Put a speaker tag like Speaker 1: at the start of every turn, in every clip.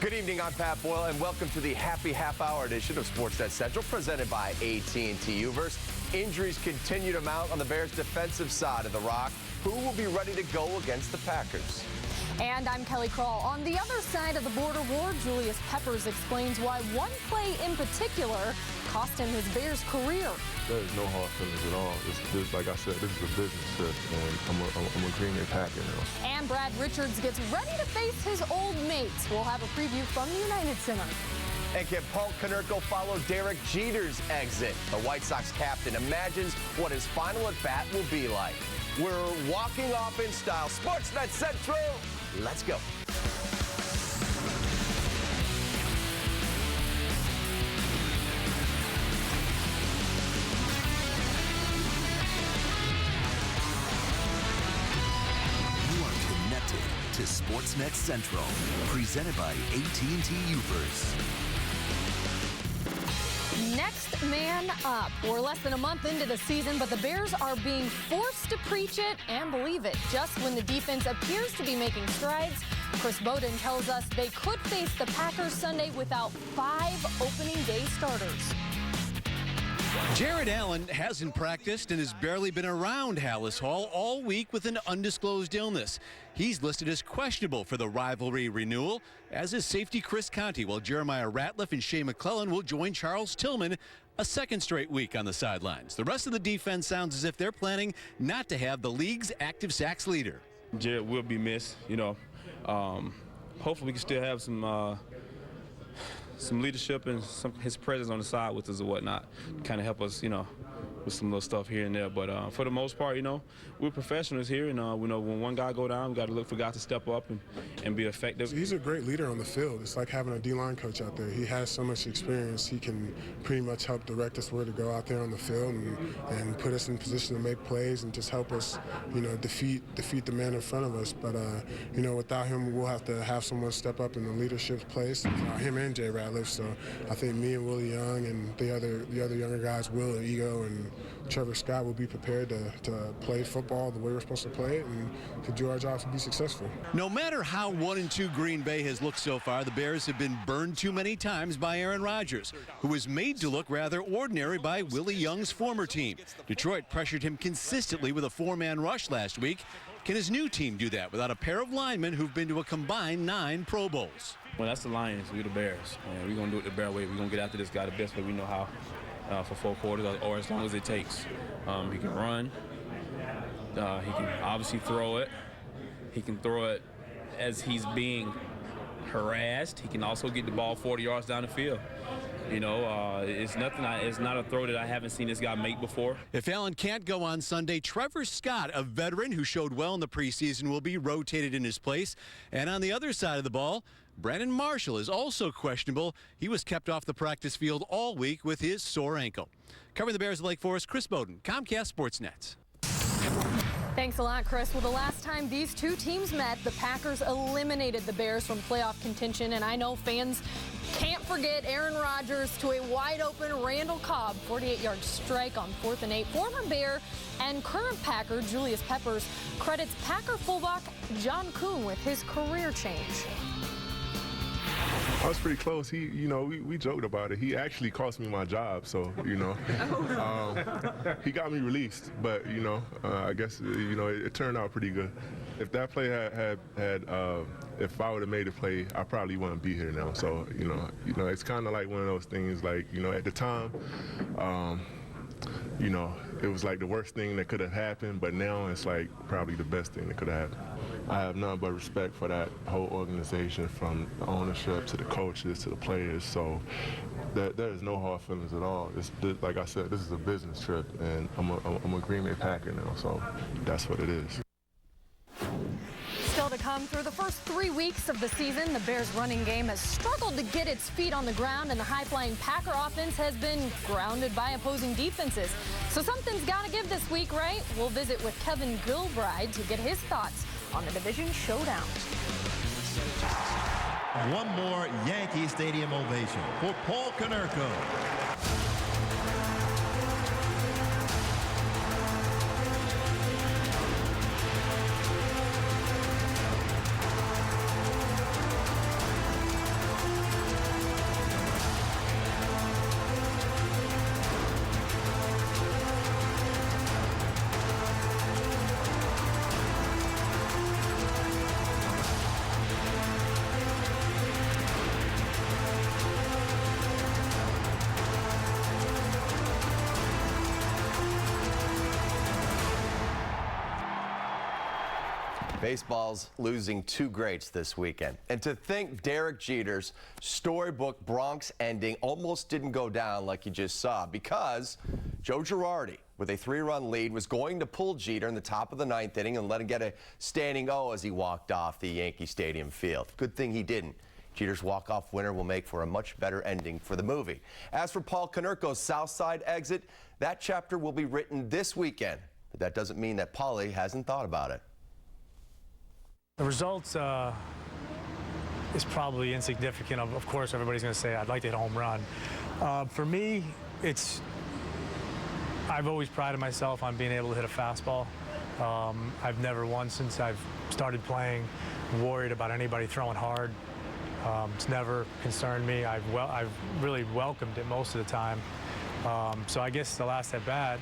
Speaker 1: Good evening, I'm Pat Boyle, and welcome to the Happy Half Hour edition of Sportsnet Central, presented by AT&T Uverse. Injuries continue to mount on the Bears' defensive side of the rock. Who will be ready to go against the Packers?
Speaker 2: And I'm Kelly Krall. On the other side of the border war, Julius Peppers explains why one play in particular cost him his Bears career.
Speaker 3: There's no hard feelings at all. This, like I said, this is a business trip, and I'm a Green Bay Packer now.
Speaker 2: And Brad Richards gets ready to face his old mates. We'll have a preview from the United Center.
Speaker 1: And can Paul Konerko follow Derek Jeter's exit? The White Sox captain imagines what his final at-bat will be like. We're walking off in style. Sportsnet Central, let's go.
Speaker 4: You are connected to Sportsnet Central, presented by AT&T Uverse.
Speaker 2: Next man up. We're less than a month into the season, but the Bears are being forced to preach it and believe it. Just when the defense appears to be making strides, Chris Bowden tells us they could face the Packers Sunday without 5 opening day starters.
Speaker 5: Jared Allen hasn't practiced and has barely been around Hallis Hall all week with an undisclosed illness. He's listed as questionable for the rivalry renewal, as is safety Chris Conte, while Jeremiah Ratliff and Shea McClellan will join Charles Tillman a second straight week on the sidelines. The rest of the defense sounds as if they're planning not to have the league's active sacks leader.
Speaker 6: Jared will be missed, you know. Hopefully we can still have some leadership and his presence on the side with us or whatnot, kind of help us, you know, with some little stuff here and there. But for the most part, you know, we're professionals here, and we know when one guy go down, we got to look for guys to step up and be effective.
Speaker 7: He's a great leader on the field. It's like having a D-line coach out there. He has so much experience. He can pretty much help direct us where to go out there on the field and put us in position to make plays and just help us, you know, defeat the man in front of us. But you know, without him, we'll have to have someone step up in the leadership place. Him and Jay Ratliff. So I think me and Willie Young and the other younger guys, Will and Ego and Trevor Scott, will be prepared to play football the way we're supposed to play it and to do our jobs to be successful.
Speaker 5: No matter how 1-2 Green Bay has looked so far, the Bears have been burned too many times by Aaron Rodgers, who was made to look rather ordinary by Willie Young's former team. Detroit pressured him consistently with a 4-man rush last week. Can his new team do that without a pair of linemen who've been to a combined 9 Pro Bowls?
Speaker 6: Well, that's the Lions. We're the Bears. And we're going to do it the Bear way. We're going to get after this guy the best way we know how for 4 quarters or as long as it takes. He can run. He can obviously throw it. He can throw it as he's being harassed. He can also get the ball 40 yards down the field. You know, it's not a throw that I haven't seen this guy make before.
Speaker 5: If Allen can't go on Sunday, Trevor Scott, a veteran who showed well in the preseason, will be rotated in his place. And on the other side of the ball, Brandon Marshall is also questionable. He was kept off the practice field all week with his sore ankle. Covering the Bears of Lake Forest, Chris Bowden, Comcast Sportsnet.
Speaker 2: Thanks a lot, Chris. Well, the last time these two teams met, the Packers eliminated the Bears from playoff contention, and I know fans can't forget Aaron Rodgers to a wide-open Randall Cobb 48-yard strike on 4th and 8. Former Bear and current Packer Julius Peppers credits Packer fullback John Kuhn with his career change.
Speaker 3: I was pretty close. You know, we joked about it. He actually cost me my job, so, you know, he got me released. But, you know, I guess, you know, it turned out pretty good. If that play had if I would have made a play, I probably wouldn't be here now. So, you know, it's kind of like one of those things. Like, you know, at the time, you know, it was like the worst thing that could have happened. But now it's like probably the best thing that could have happened. I have none but respect for that whole organization, from the ownership to the coaches to the players. So there is no hard feelings at all. Like I said, this is a business trip, and I'm a Green Bay Packer now, so that's what it is.
Speaker 2: Still to come, through the first 3 weeks of the season, the Bears' running game has struggled to get its feet on the ground, and the high-flying Packer offense has been grounded by opposing defenses. So something's got to give this week, right? We'll visit with Kevin Gilbride to get his thoughts on the division showdown.
Speaker 8: One more Yankee Stadium ovation for Paul Konerko.
Speaker 1: Baseball's losing two greats this weekend. And to think Derek Jeter's storybook Bronx ending almost didn't go down like you just saw, because Joe Girardi, with a 3-run lead, was going to pull Jeter in the top of the 9th inning and let him get a standing O as he walked off the Yankee Stadium field. Good thing he didn't. Jeter's walk-off winner will make for a much better ending for the movie. As for Paul Konerko's Southside exit, that chapter will be written this weekend. But that doesn't mean that Paulie hasn't thought about it.
Speaker 9: The results is probably insignificant. Of course, everybody's going to say, I'd like to hit a home run. For me, I've always prided myself on being able to hit a fastball. I've never once since I've started playing worried about anybody throwing hard. It's never concerned me. I've really welcomed it most of the time. So I guess the last at bat,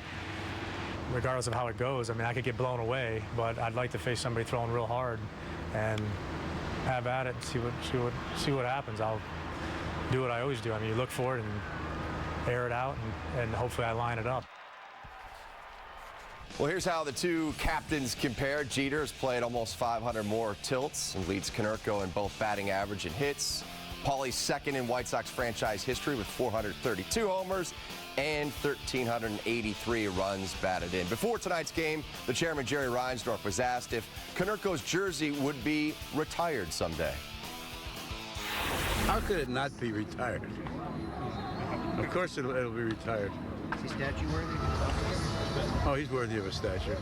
Speaker 9: regardless of how it goes, I mean, I could get blown away, but I'd like to face somebody throwing real hard and have at it and see what happens. I'll do what I always do. I mean, you look for it and air it out, and hopefully I line it up.
Speaker 1: Well, here's how the two captains compare. Jeter has played almost 500 more tilts and leads Konerko in both batting average and hits. Paulie's second in White Sox franchise history with 432 homers and 1,383 runs batted in. Before tonight's game, the chairman, Jerry Reinsdorf, was asked if Konerko's jersey would be retired someday.
Speaker 10: How could it not be retired? Of course it'll be retired.
Speaker 11: Is he statue worthy?
Speaker 10: Oh, he's worthy of a statue.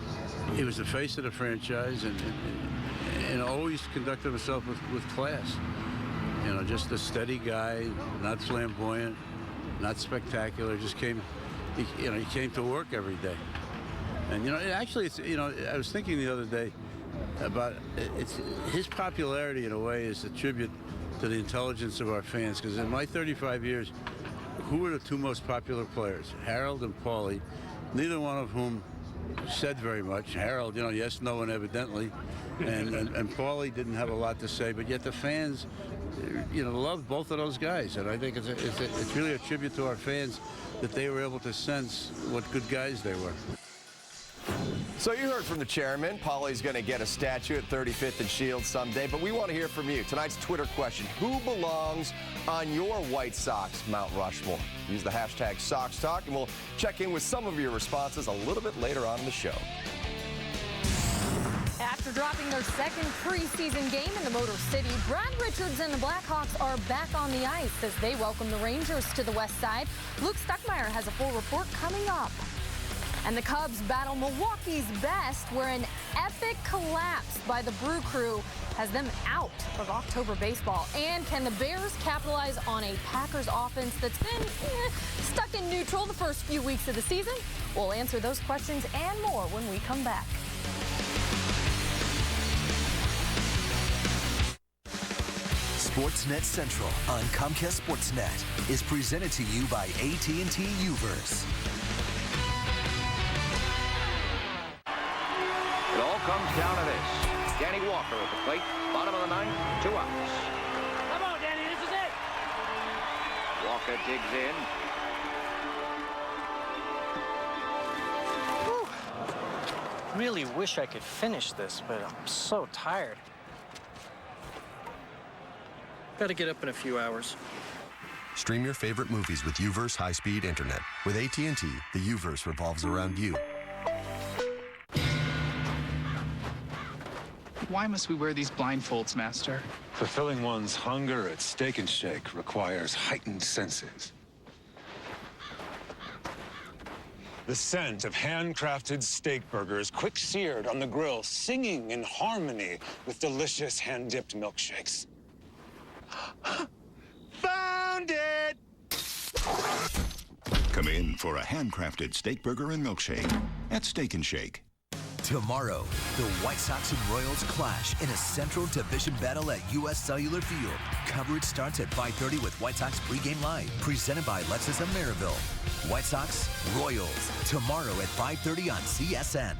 Speaker 10: He was the face of the franchise and always conducted himself with class. You know, just a steady guy, not flamboyant, not spectacular. Just came, he came to work every day. And I was thinking the other day about his popularity in a way is a tribute to the intelligence of our fans. Because in my 35 years, who were the two most popular players? Harold and Paulie, neither one of whom said very much. Harold, yes, no, and evidently. And Paulie didn't have a lot to say, but yet the fans, loved both of those guys. And I think it's really a tribute to our fans that they were able to sense what good guys they were.
Speaker 1: So you heard from the chairman. Paulie's going to get a statue at 35th and Shields someday, but we want to hear from you. Tonight's Twitter question: who belongs on your White Sox Mount Rushmore? Use the hashtag SoxTalk, and we'll check in with some of your responses a little bit later on in the show.
Speaker 2: After dropping their second preseason game in the Motor City, Brad Richards and the Blackhawks are back on the ice as they welcome the Rangers to the West Side. Luke Stuckmeyer has a full report coming up. And the Cubs battle Milwaukee's best, where an epic collapse by the Brew Crew has them out of October baseball. And can the Bears capitalize on a Packers offense that's been stuck in neutral the first few weeks of the season? We'll answer those questions and more when we come back.
Speaker 4: Sportsnet Central on Comcast Sportsnet is presented to you by AT&T UVerse.
Speaker 12: It all comes down to this. Danny Walker at the plate, bottom of the 9th, 2 outs.
Speaker 11: Come on, Danny, this is it.
Speaker 12: Walker digs in.
Speaker 11: Whew. Really wish I could finish this, but I'm so tired. Gotta get up in a few hours.
Speaker 13: Stream your favorite movies with UVerse high-speed internet. With AT&T, the UVerse revolves around you.
Speaker 14: Why must we wear these blindfolds, Master?
Speaker 15: Fulfilling one's hunger at Steak and Shake requires heightened senses. The scent of handcrafted steak burgers, quick-seared on the grill, singing in harmony with delicious hand-dipped milkshakes.
Speaker 16: Found it!
Speaker 17: Come in for a handcrafted steak burger and milkshake at Steak and Shake.
Speaker 4: Tomorrow, the White Sox and Royals clash in a Central Division battle at U.S. Cellular Field. Coverage starts at 5:30 with White Sox pregame live, presented by Lexus of Maryville. White Sox, Royals, tomorrow at 5:30 on CSN.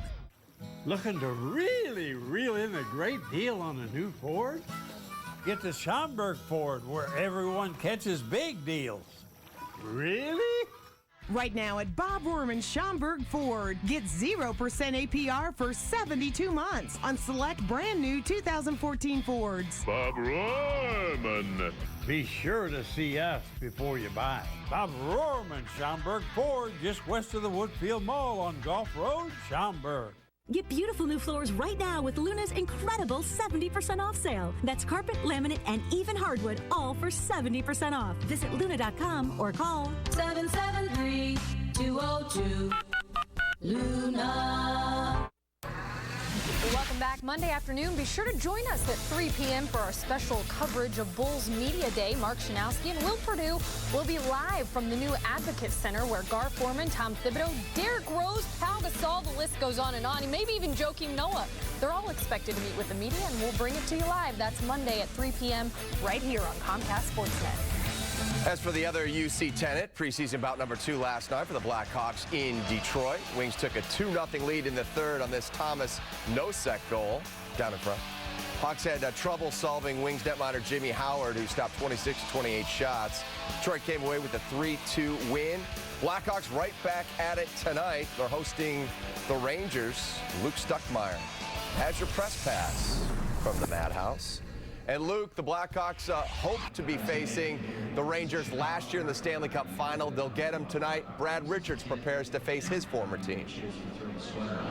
Speaker 18: Looking to really reel in a great deal on a new Ford? Get to Schaumburg Ford, where everyone catches big deals. Really?
Speaker 19: right now at Bob Rohrman Schaumburg Ford. Get 0% APR for 72 months on select brand new 2014 Fords.
Speaker 18: Bob Rohrman. Be sure to see us before you buy. Bob Rohrman Schaumburg Ford, just west of the Woodfield Mall on Gulf Road, Schaumburg.
Speaker 20: Get beautiful new floors right now with Luna's incredible 70% off sale. That's carpet, laminate, and even hardwood, all for 70% off. Visit Luna.com or call
Speaker 2: 773-202 Luna. Welcome back Monday afternoon. Be sure to join us at 3 p.m. for our special coverage of Bulls Media Day. Mark Shanowski and Will Perdue will be live from the new Advocate Center where Gar Forman, Tom Thibodeau, Derrick Rose, Pau Gasol, the list goes on, and maybe even Joakim Noah. They're all expected to meet with the media, and we'll bring it to you live. That's Monday at 3 p.m. right here on Comcast Sportsnet.
Speaker 1: As for the other UC tenant, preseason bout number 2 last night for the Blackhawks in Detroit. Wings took a 2-0 lead in the third on this Thomas Nosek goal down in front. Hawks had trouble solving Wings netminder Jimmy Howard, who stopped 26 of 28 shots. Detroit came away with a 3-2 win. Blackhawks right back at it tonight. They're hosting the Rangers. Luke Stuckmeyer has your press pass from the Madhouse. And Luke, the Blackhawks hope to be facing the Rangers last year in the Stanley Cup final. They'll get him tonight. Brad Richards prepares to face his former team.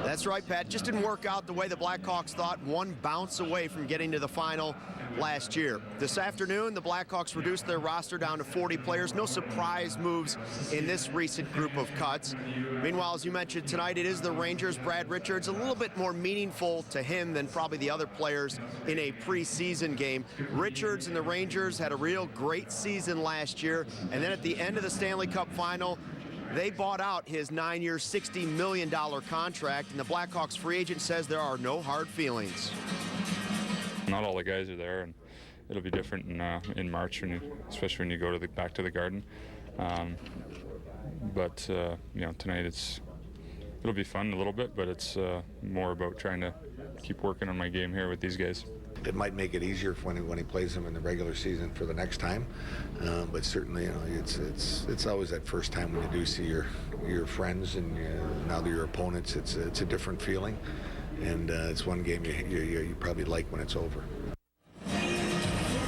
Speaker 21: That's right, Pat. Just didn't work out the way the Blackhawks thought. One bounce away from getting to the final last year. This afternoon, the Blackhawks reduced their roster down to 40 players. No surprise moves in this recent group of cuts. Meanwhile, as you mentioned tonight, it is the Rangers. Brad Richards, a little bit more meaningful to him than probably the other players in a preseason game. Richards and the Rangers had a real great season last year, and then at the end of the Stanley Cup final, they bought out his 9-year, $60 million contract, and the Blackhawks free agent says there are no hard feelings.
Speaker 22: Not all the guys are there, and it'll be different in March, especially when you go to back to the Garden. But tonight it'll be fun a little bit, but it's more about trying to keep working on my game here with these guys.
Speaker 23: It might make it easier when he plays them in the regular season for the next time, but certainly, it's always that first time when you do see your friends and now your opponents. It's a different feeling, and it's one game you probably like when it's over.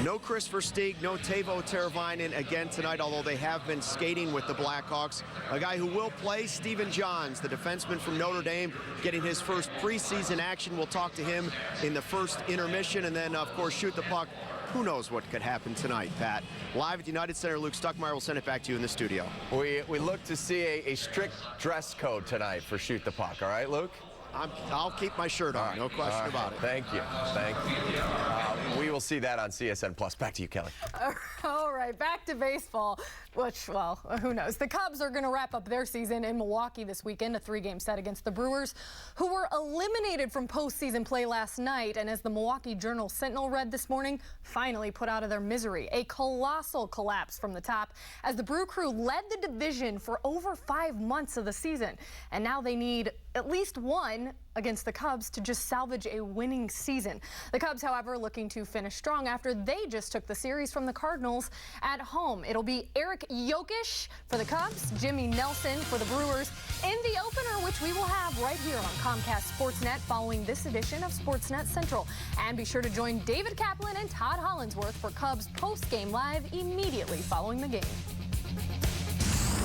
Speaker 21: No Chris Versteeg, no Teuvo Teravainen again tonight, although they have been skating with the Blackhawks. A guy who will play, Stephen Johns, the defenseman from Notre Dame, getting his first preseason action. We'll talk to him in the first intermission, and then, of course, shoot the puck. Who knows what could happen tonight, Pat? Live at the United Center, Luke Stuckmeyer will send it back to you in the studio.
Speaker 1: We look to see a strict dress code tonight for Shoot the Puck, all right, Luke?
Speaker 21: I'll keep my shirt on, no question about it.
Speaker 1: Thank you. We will see that on CSN Plus. Back to you, Kelly.
Speaker 2: All right, back to baseball, which, well, who knows. The Cubs are going to wrap up their season in Milwaukee this weekend, a 3-game set against the Brewers, who were eliminated from postseason play last night, and as the Milwaukee Journal-Sentinel read this morning, finally put out of their misery. A colossal collapse from the top as the Brew Crew led the division for over 5 months of the season, and now they need at least one against the Cubs to just salvage a winning season. The Cubs, however, looking to finish strong after they just took the series from the Cardinals at home. It'll be Eric Jokic for the Cubs, Jimmy Nelson for the Brewers in the opener, which we will have right here on Comcast Sportsnet following this edition of Sportsnet Central. And be sure to join David Kaplan and Todd Hollinsworth for Cubs post-game live immediately following the game.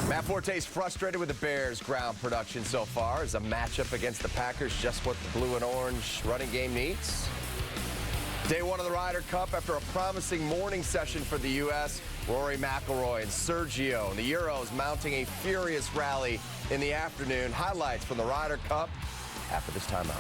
Speaker 1: Matt Forte's frustrated with the Bears' ground production so far. Is a matchup against the Packers just what the blue and orange running game needs? Day 1 of the Ryder Cup after a promising morning session for the U.S. Rory McIlroy and Sergio and the Euros mounting a furious rally in the afternoon. Highlights from the Ryder Cup after this timeout.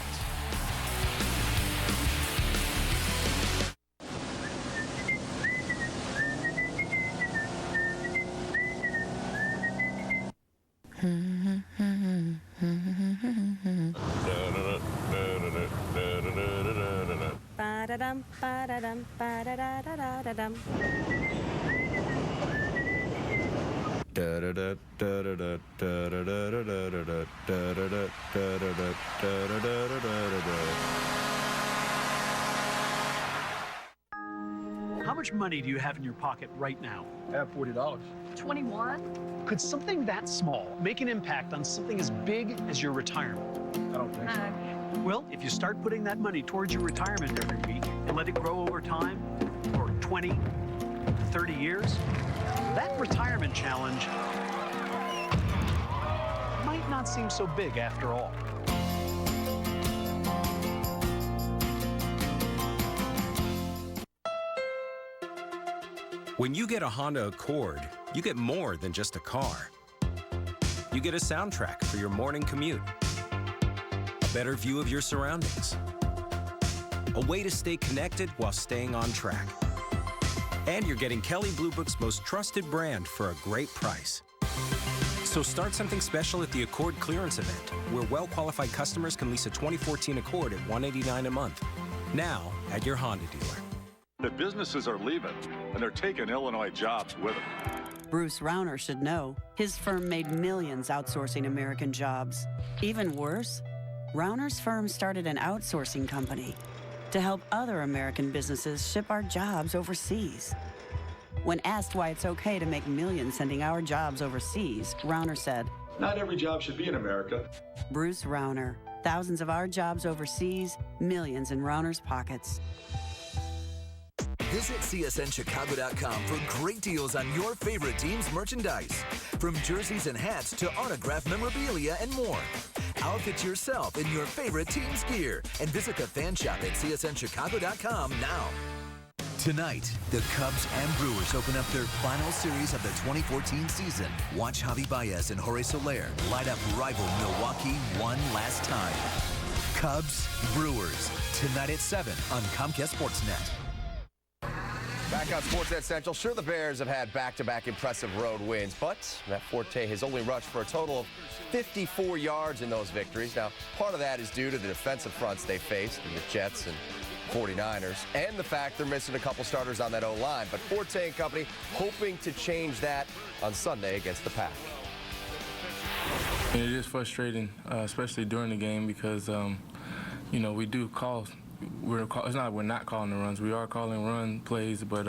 Speaker 24: Ba-da-dum, ba-da-dum, ba-da-da-da-da-dum.
Speaker 3: How much money do you have in your pocket right now?
Speaker 5: I have $40.
Speaker 3: 21? Could something that small make an impact on something as big as your retirement?
Speaker 5: I don't think so.
Speaker 3: Well, if you start putting that money towards your retirement every week and let it grow over time for 20, 30 years, that retirement challenge might not seem so big after all.
Speaker 6: When you get a Honda Accord, you get more than just a car. You get a soundtrack for your morning commute, a better view of your surroundings, a way to stay connected while staying on track. And you're getting Kelley Blue Book's most trusted brand for a great price. So start something special at the Accord clearance event, where well-qualified customers can lease a 2014 Accord at $189 a month. Now at your Honda dealer.
Speaker 7: The businesses are leaving, and they're taking Illinois jobs with them.
Speaker 25: Bruce Rauner should know. His firm made millions outsourcing American jobs. Even worse, Rauner's firm started an outsourcing company to help other American businesses ship our jobs overseas. When asked why it's okay to make millions sending our jobs overseas, Rauner said,
Speaker 7: "Not every job should be in America."
Speaker 25: Bruce Rauner. Thousands of our jobs overseas, millions in Rauner's pockets.
Speaker 4: Visit CSNChicago.com for great deals on your favorite team's merchandise. From jerseys and hats to autographed memorabilia and more. Outfit yourself in your favorite team's gear and visit the fan shop at CSNChicago.com now. Tonight, the Cubs and Brewers open up their final series of the 2014 season. Watch Javi Baez and Jorge Soler light up rival Milwaukee one last time. Cubs, Brewers, tonight at 7 on Comcast Sportsnet.
Speaker 1: Back on Sportsnet Central, sure the Bears have had back-to-back impressive road wins, but Matt Forte has only rushed for a total of 54 yards in those victories. Now, part of that is due to the defensive fronts they faced in the Jets and 49ers, and the fact they're missing a couple starters on that O-line. But Forte and company hoping to change that on Sunday against the Pack.
Speaker 26: It is frustrating, especially during the game, because, you know, we do call. It's not we're not calling the runs. We are calling run plays, but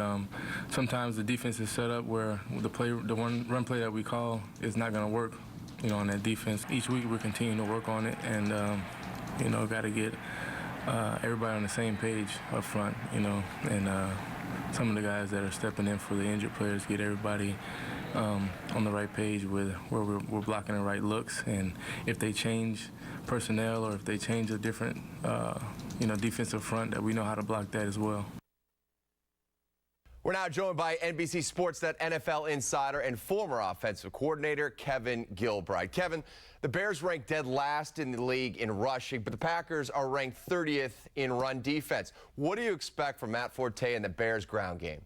Speaker 26: sometimes the defense is set up where the one run play that we call is not going to work, you know, on that defense. Each week we're continuing to work on it, and you know, got to get everybody on the same page up front, you know, and some of the guys that are stepping in for the injured players, get everybody on the right page with where we're blocking the right looks, and if they change personnel or if they change a different you know, defensive front, that we know how to block that as well.
Speaker 1: We're now joined by NBC Sportsnet NFL insider and former offensive coordinator Kevin Gilbride. Kevin, the Bears ranked dead last in the league in rushing, but the Packers are ranked 30th in run defense. What do you expect from Matt Forte and the Bears ground game?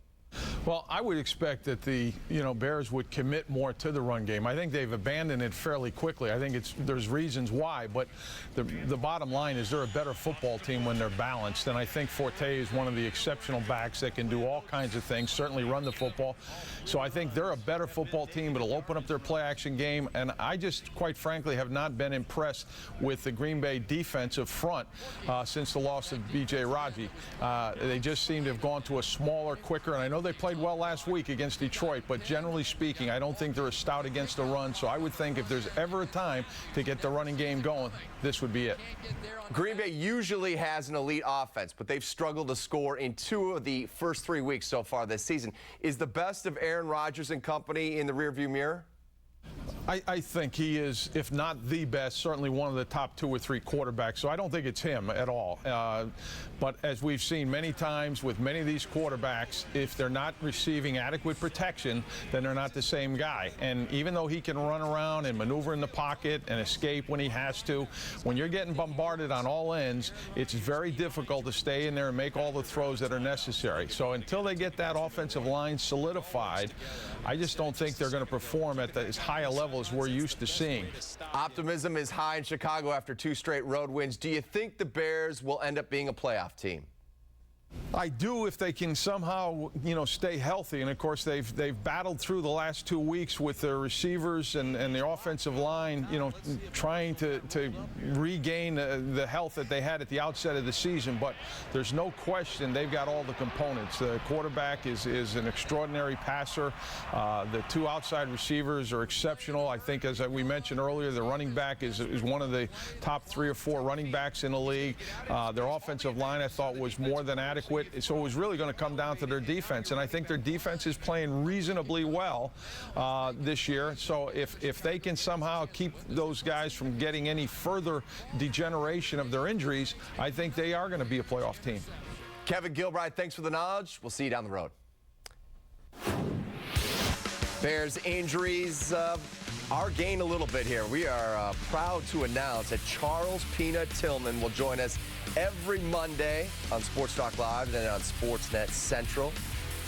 Speaker 5: Well, I would expect that the Bears would commit more to the run game. I think they've abandoned it fairly quickly. I think there's reasons why, but the bottom line is they're a better football team when they're balanced, and I think Forte is one of the exceptional backs that can do all kinds of things, certainly run the football. So I think they're a better football team. It'll open up their play-action game, and I just, quite frankly, have not been impressed with the Green Bay defensive front since the loss of B.J. Raji. They just seem to have gone to a smaller, quicker, and I know they played well last week against Detroit, but generally speaking, I don't think they're as stout against the run, so I would think if there's ever a time to get the running game going, this would be it.
Speaker 1: Green Bay usually has an elite offense, but they've struggled to score in 2 of the first 3 weeks so far this season. Is the best of Aaron Rodgers and company in the rearview mirror?
Speaker 5: I think he is, if not the best, certainly one of the top 2 or 3 quarterbacks. So I don't think it's him at all. But as we've seen many times with many of these quarterbacks, if they're not receiving adequate protection, then they're not the same guy. And even though he can run around and maneuver in the pocket and escape when he has to, when you're getting bombarded on all ends, it's very difficult to stay in there and make all the throws that are necessary. So until they get that offensive line solidified, I just don't think they're going to perform at as high a level as we're used to seeing.
Speaker 1: Optimism is high in Chicago after 2 straight road wins. Do you think the Bears will end up being a playoff team?
Speaker 5: I do, if they can somehow, stay healthy. And of course, they've battled through the last 2 weeks with their receivers and the offensive line, trying to regain the health that they had at the outset of the season. But there's no question they've got all the components. The quarterback is an extraordinary passer. The two outside receivers are exceptional. I think, as we mentioned earlier, the running back is one of the top 3 or 4 running backs in the league. Their offensive line, I thought, was more than adequate. So it was really going to come down to their defense, and I think their defense is playing reasonably well this year. So if they can somehow keep those guys from getting any further degeneration of their injuries, I think they are going to be a playoff team.
Speaker 1: Kevin Gilbride, thanks for the knowledge. We'll see you down the road. Bears injuries are gained a little bit here. We are proud to announce that Charles Peanut Tillman will join us every Monday on Sports Talk Live and then on Sportsnet Central.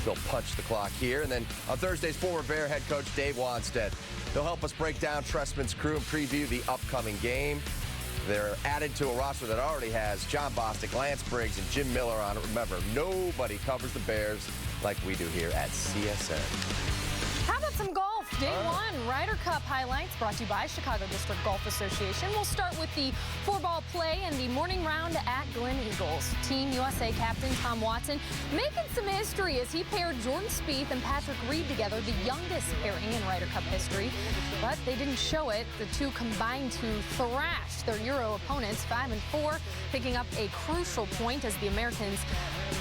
Speaker 1: He'll punch the clock here. And then on Thursdays, former Bear head coach Dave Wanstead. He'll help us break down Trestman's crew and preview the upcoming game. They're added to a roster that already has John Bostic, Lance Briggs, and Jim Miller on it. Remember, nobody covers the Bears like we do here at CSN.
Speaker 2: How about some golf? Day one, Ryder Cup highlights brought to you by Chicago District Golf Association. We'll start with the 4-ball play and the morning round at Glen Eagles. Team USA captain Tom Watson making some history as he paired Jordan Spieth and Patrick Reed together, the youngest pairing in Ryder Cup history. But they didn't show it. The two combined to thrash their Euro opponents 5-4, picking up a crucial point as the Americans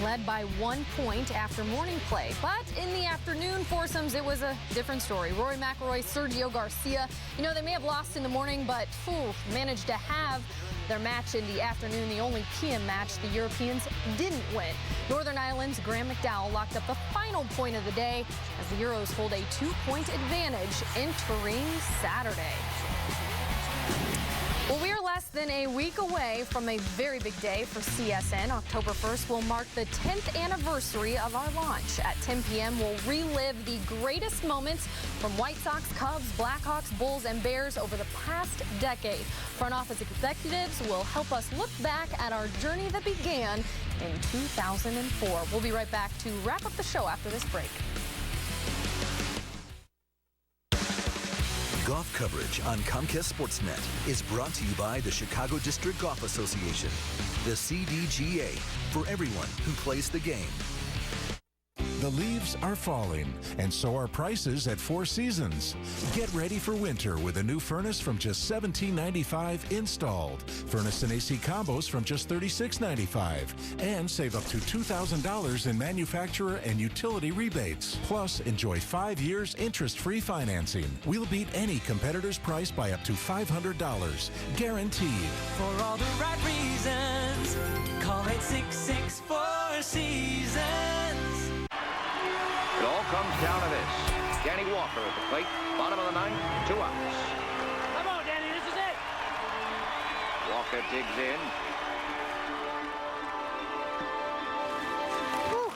Speaker 2: led by 1 point after morning play. But in the afternoon foursomes, it was a different story. Rory McIlroy, Sergio Garcia, they may have lost in the morning, but managed to have their match in the afternoon, the only PM match the Europeans didn't win. Northern Ireland's Graham McDowell locked up the final point of the day as the Euros hold a 2-point advantage entering Saturday. Well, we are less than a week away from a very big day for CSN. October 1st will mark the 10th anniversary of our launch. At 10 p.m., we'll relive the greatest moments from White Sox, Cubs, Blackhawks, Bulls, and Bears over the past decade. Front office executives will help us look back at our journey that began in 2004. We'll be right back to wrap up the show after this break.
Speaker 4: Golf coverage on Comcast Sportsnet is brought to you by the Chicago District Golf Association, the CDGA, for everyone who plays the game.
Speaker 8: The leaves are falling, and so are prices at Four Seasons. Get ready for winter with a new furnace from just $17.95 installed. Furnace and AC combos from just $36.95. And save up to $2,000 in manufacturer and utility rebates. Plus, enjoy 5 years interest-free financing. We'll beat any competitor's price by up to $500. Guaranteed.
Speaker 9: For all the right reasons, call 866-4 Seasons.
Speaker 10: It all comes down to this. Danny Walker at the plate, bottom of the ninth, 2 outs.
Speaker 9: Come on, Danny, this is it.
Speaker 10: Walker digs in.
Speaker 11: Whew.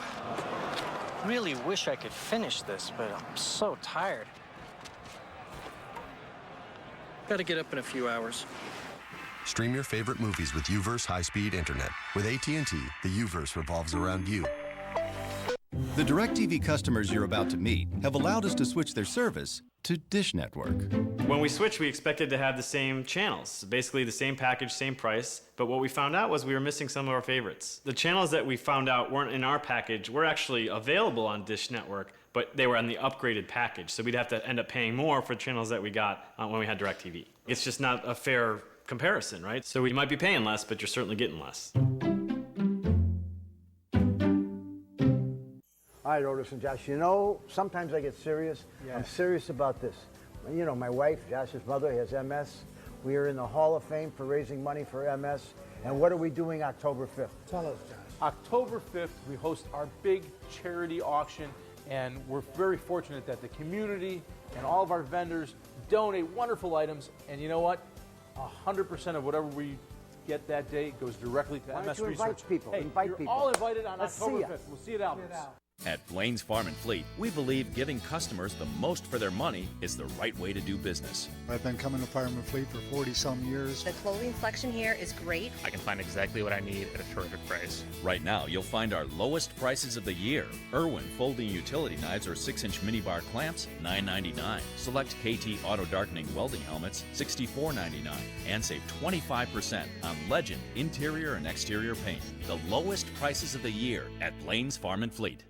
Speaker 11: Really wish I could finish this, but I'm so tired. Gotta get up in a few hours.
Speaker 12: Stream your favorite movies with UVerse high-speed internet. With AT&T, the UVerse revolves around you.
Speaker 13: The DirecTV customers you're about to meet have allowed us to switch their service to Dish Network.
Speaker 27: When we switched, we expected to have the same channels, basically the same package, same price, but what we found out was we were missing some of our favorites. The channels that we found out weren't in our package were actually available on Dish Network, but they were on the upgraded package, so we'd have to end up paying more for channels that we got when we had DirecTV. It's just not a fair comparison, right? So we might be paying less, but you're certainly getting less.
Speaker 28: All right, Otis and Josh, sometimes I get serious. Yeah. I'm serious about this. My wife, Josh's mother, has MS. We are in the Hall of Fame for raising money for MS. And what are we doing October 5th?
Speaker 29: Tell us, Josh. October 5th, we host our big charity auction, and we're very fortunate that the community and all of our vendors donate wonderful items. And you know what? 100% of whatever we get that day goes directly to MS Research.
Speaker 28: Invite people?
Speaker 29: Hey,
Speaker 28: invite
Speaker 29: you're
Speaker 28: people.
Speaker 29: all invited on
Speaker 28: Let's
Speaker 29: October
Speaker 28: see
Speaker 29: 5th. We'll see you at Albert's.
Speaker 14: At Blaine's Farm and Fleet, we believe giving customers the most for their money is the right way to do business.
Speaker 15: I've been coming to Farm and Fleet for 40-some years.
Speaker 16: The clothing selection here is great.
Speaker 17: I can find exactly what I need at a terrific price.
Speaker 14: Right now, you'll find our lowest prices of the year. Irwin folding utility knives or 6-inch minibar clamps, $9.99. Select KT auto darkening welding helmets, $64.99. And save 25% on Legend interior and exterior paint. The lowest prices of the year at Blaine's Farm and Fleet.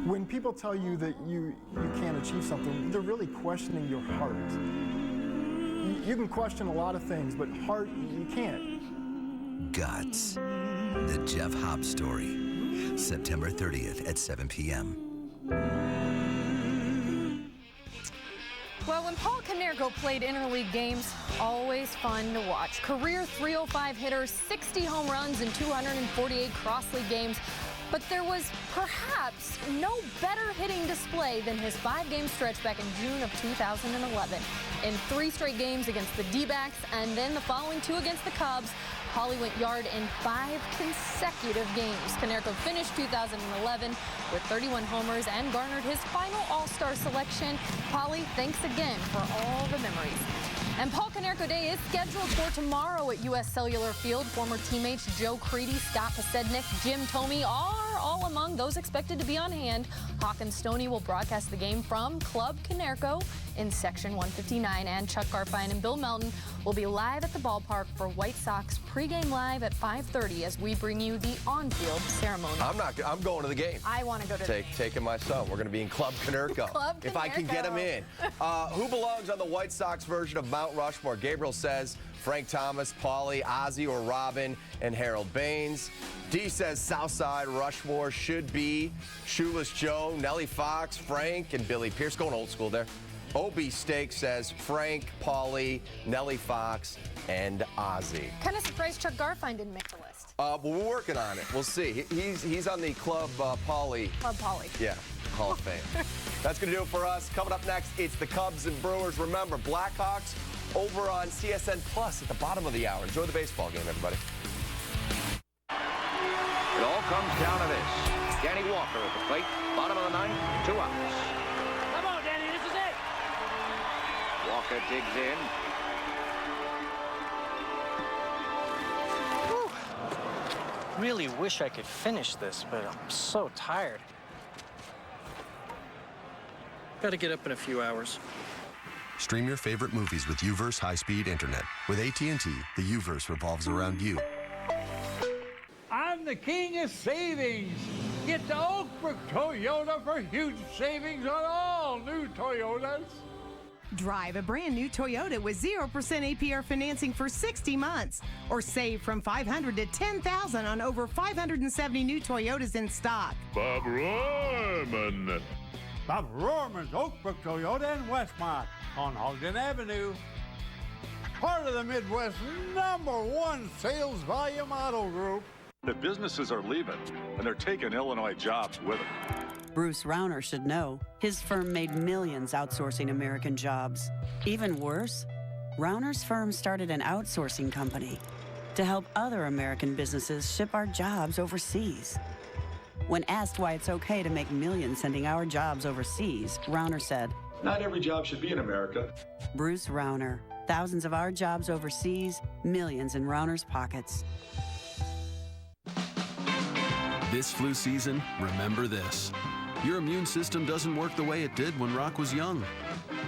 Speaker 18: When people tell you that you can't achieve something, they're really questioning your heart. You can question a lot of things, but heart, you can't.
Speaker 4: Guts. The Jeff Hobb Story. September 30th at 7 p.m.
Speaker 2: Well, when Paul Konerko played interleague games, always fun to watch. Career .305 hitter, 60 home runs in 248 cross-league games. But there was perhaps no better hitting display than his 5-game stretch back in June of 2011. In 3 straight games against the D-backs and then the following 2 against the Cubs, Paulie went yard in 5 consecutive games. Konerko finished 2011 with 31 homers and garnered his final All-Star selection. Paulie, thanks again for all the memories. And Paul Konerko Day is scheduled for tomorrow at U.S. Cellular Field. Former teammates Joe Creedy, Scott Posednik, Jim Thome are all among those expected to be on hand. Hawkins Stoney will broadcast the game from Club Konerko in Section 159. And Chuck Garfien and Bill Melton will be live at the ballpark for White Sox pregame live at 5:30 as we bring you the on-field ceremony.
Speaker 1: I'm going to the game.
Speaker 2: I want to go to
Speaker 1: Taking my son. We're going to be in Club Konerko.
Speaker 2: Club
Speaker 1: If I can get him in. Who belongs on the White Sox version of Mount Rushmore? Gabriel says Frank Thomas, Paulie, Ozzie, or Robin, and Harold Baines. D says Southside Rushmore should be Shoeless Joe, Nellie Fox, Frank, and Billy Pierce. Going old school there. Obie Steak says Frank, Paulie, Nellie Fox, and Ozzie.
Speaker 2: Kind of surprised Chuck Garfien didn't make the list.
Speaker 1: But we're working on it. We'll see. He's on the Club Paulie.
Speaker 2: Club Paulie.
Speaker 1: Yeah, Hall of Fame. That's going to do it for us. Coming up next, it's the Cubs and Brewers. Remember, Blackhawks over on CSN Plus at the bottom of the hour. Enjoy the baseball game, everybody.
Speaker 10: It all comes down to this. Danny Walker at the plate. Bottom of the 9th, 2 outs.
Speaker 9: Come on, Danny, this is it.
Speaker 10: Walker digs in.
Speaker 11: Whew. Really wish I could finish this, but I'm so tired. Gotta get up in a few hours.
Speaker 12: Stream your favorite movies with UVerse high-speed internet. With AT&T, the UVerse revolves around you.
Speaker 19: I'm the king of savings. Get to Oakbrook Toyota for huge savings on all new Toyotas.
Speaker 20: Drive a brand new Toyota with 0% APR financing for 60 months. Or save from $500 to $10,000 on over 570 new Toyotas in stock.
Speaker 19: Bob Rohrman. Bob Rohrman's Oakbrook Toyota in Westmont on Ogden Avenue. Part of the Midwest's #1 sales volume auto group.
Speaker 7: The businesses are leaving, and they're taking Illinois jobs with them.
Speaker 25: Bruce Rauner should know. His firm made millions outsourcing American jobs. Even worse, Rauner's firm started an outsourcing company to help other American businesses ship our jobs overseas. When asked why it's okay to make millions sending our jobs overseas, Rauner said,
Speaker 22: "Not every job should be in America."
Speaker 25: Bruce Rauner. Thousands of our jobs overseas, millions in Rauner's pockets.
Speaker 23: This flu season, remember this. Your immune system doesn't work the way it did when Rock was young.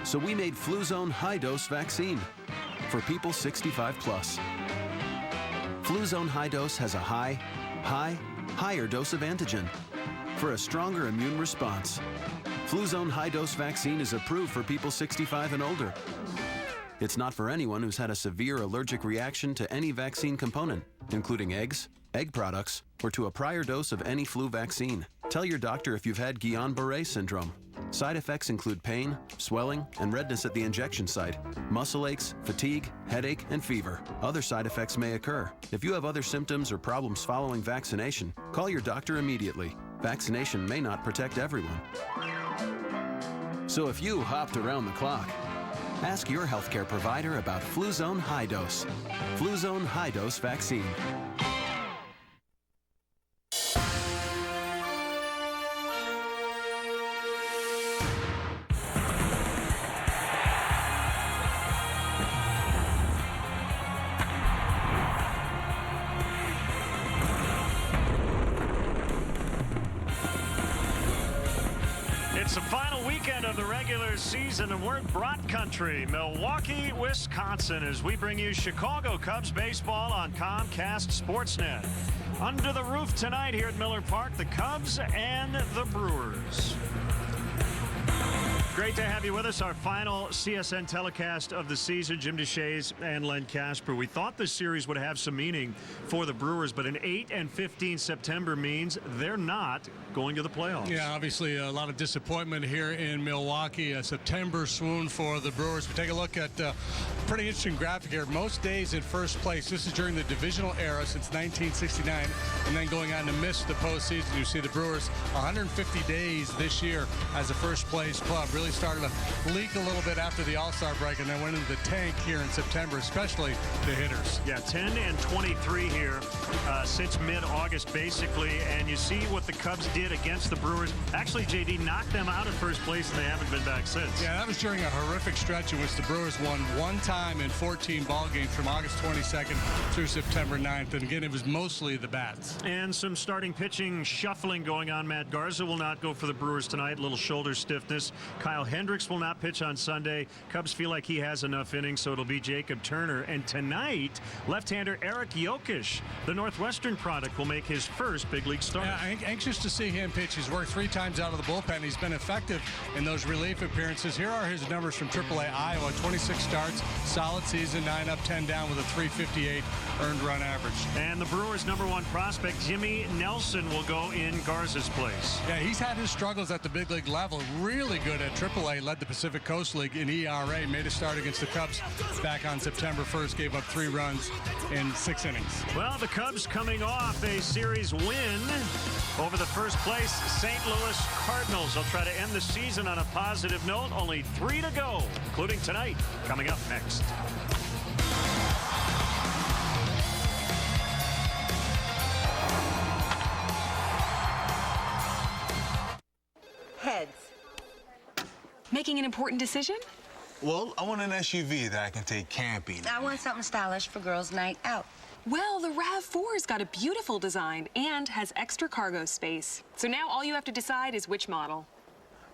Speaker 23: So we made Fluzone High-Dose Vaccine for people 65 plus. Fluzone High-Dose has a higher dose of antigen for a stronger immune response. Fluzone High-Dose Vaccine is approved for people 65 and older. It's not for anyone who's had a severe allergic reaction to any vaccine component, including eggs, egg products, or to a prior dose of any flu vaccine. Tell your doctor if you've had Guillain-Barré syndrome. Side effects include pain, swelling, and redness at the injection site, muscle aches, fatigue, headache, and fever. Other side effects may occur. If you have other symptoms or problems following vaccination, call your doctor immediately. Vaccination may not protect everyone. So if you hopped around the clock, Ask your healthcare provider about Fluzone High Dose. Fluzone High Dose Vaccine.
Speaker 3: It's the final weekend of the regular season, and we're in Broad Country, Milwaukee, Wisconsin, as we bring you Chicago Cubs baseball on Comcast Sportsnet. Under the roof tonight here at Miller Park, the Cubs and the Brewers. Great to have you with us. Our final CSN telecast of the season. Jim DeShays and Len Casper. We thought this series would have some meaning for the Brewers, but an 8 and 15 September means they're not going to the playoffs.
Speaker 5: Yeah, obviously a lot of disappointment here in Milwaukee. A September swoon for the Brewers. But take a look at a pretty interesting graphic here. Most days in first place. This is during the divisional era since 1969, and then going on to miss the postseason. You see the Brewers 150 days this year as a first place club. Really started to leak a little bit after the All-Star break, and then went into the tank here in September, especially the hitters.
Speaker 3: Yeah, 10 and 23 here since mid-August, basically. And you see what the Cubs did against the Brewers. Actually, JD knocked them out at first place, and they haven't been back since.
Speaker 5: Yeah, that was during a horrific stretch in which the Brewers won one time in 14 ball games from August 22nd through September 9th. And again, it was mostly the bats.
Speaker 3: And some starting pitching shuffling going on. Matt Garza will not go for the Brewers tonight. Little shoulder stiffness. Kyle Hendricks will not pitch on Sunday. Cubs feel like he has enough innings, so it'll be Jacob Turner. And tonight, left-hander Eric Jokic, the Northwestern product, will make his first big league start.
Speaker 5: Yeah, anxious to see him pitch. He's worked 3 times out of the bullpen. He's been effective in those relief appearances. Here are his numbers from AAA Iowa. 26 starts, solid season, 9 up, 10 down with a 358 earned run average.
Speaker 3: And the Brewers' #1 prospect, Jimmy Nelson, will go in Garza's place.
Speaker 5: Yeah, he's had his struggles at the big league level. Really good at AAA, led the Pacific Coast League in ERA, made a start against the Cubs back on September 1st, gave up 3 runs in 6 innings.
Speaker 3: Well, the Cubs coming off a series win over the first place St. Louis Cardinals. They'll try to end the season on a positive note. Only 3 to go, including tonight, coming up next.
Speaker 6: Heads.
Speaker 8: Making an important decision?
Speaker 6: Well, I want an SUV that I can take camping.
Speaker 8: I want something stylish for girls' night out. Well, the RAV4's got a beautiful design and has extra cargo space. So now all you have to decide is which model.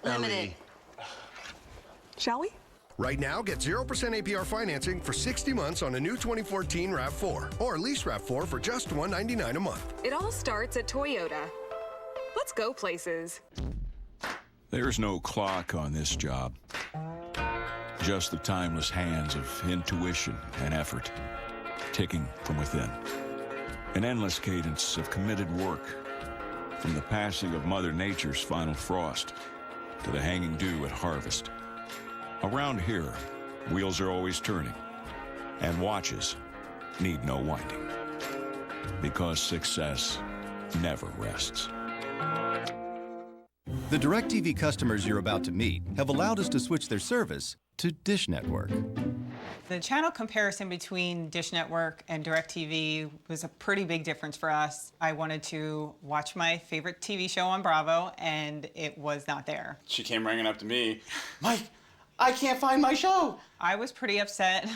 Speaker 6: Limited.
Speaker 8: Shall we?
Speaker 12: Right now, get 0% APR financing for 60 months on a new 2014 RAV4, or lease RAV4 for just $199 a month.
Speaker 8: It all starts at Toyota. Let's go places.
Speaker 13: There's no clock on this job. Just the timeless hands of intuition and effort, ticking from within. An endless cadence of committed work, from the passing of Mother Nature's final frost to the hanging dew at harvest. Around here, wheels are always turning, and watches need no winding, because success never rests.
Speaker 21: The DirecTV customers you're about to meet have allowed us to switch their service to Dish Network.
Speaker 24: The channel comparison between Dish Network and DirecTV was a pretty big difference for us. I wanted to watch my favorite TV show on Bravo, and it was not there.
Speaker 26: She came ringing up to me, Mike, I can't find my show.
Speaker 24: I was pretty upset.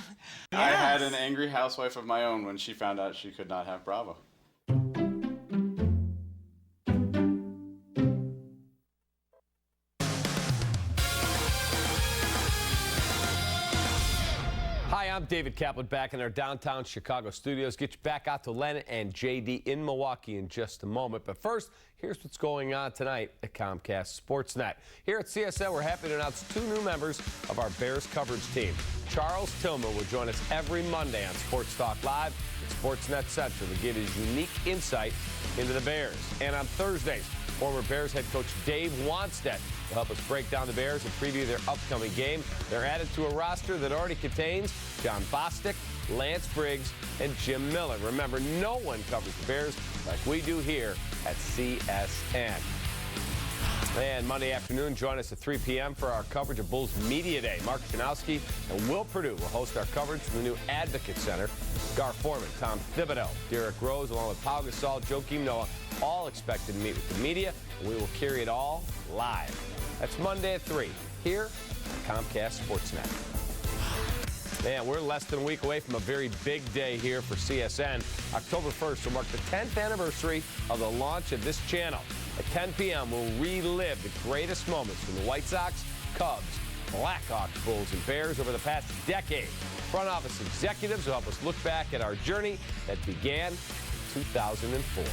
Speaker 26: I had an angry housewife of my own when she found out she could not have Bravo.
Speaker 1: Hi, I'm David Kaplan, back in our downtown Chicago studios. Get you back out to Len and JD in Milwaukee in just a moment. But first, here's what's going on tonight at Comcast Sportsnet. Here at CSN, we're happy to announce 2 new members of our Bears coverage team. Charles Tillman will join us every Monday on Sports Talk Live and Sportsnet Central to get his unique insight into the Bears. And on Thursdays, former Bears head coach Dave Wanstead will help us break down the Bears and preview their upcoming game. They're added to a roster that already contains John Bostic, Lance Briggs, and Jim Miller. Remember, no one covers the Bears like we do here at CSN. And Monday afternoon, join us at 3 p.m. for our coverage of Bulls Media Day. Mark Janowski and Will Perdue will host our coverage from the new Advocate Center. Gar Foreman, Tom Thibodeau, Derek Rose, along with Pau Gasol, Joakim Noah, all expected to meet with the media, and we will carry it all live. That's Monday at 3 here on Comcast Sportsnet. Man, we're less than a week away from a very big day here for CSN. October 1st will mark the 10th anniversary of the launch of this channel. At 10 p.m., we'll relive the greatest moments from the White Sox, Cubs, Blackhawks, Bulls, and Bears over the past decade. Front office executives will help us look back at our journey that began in 2004.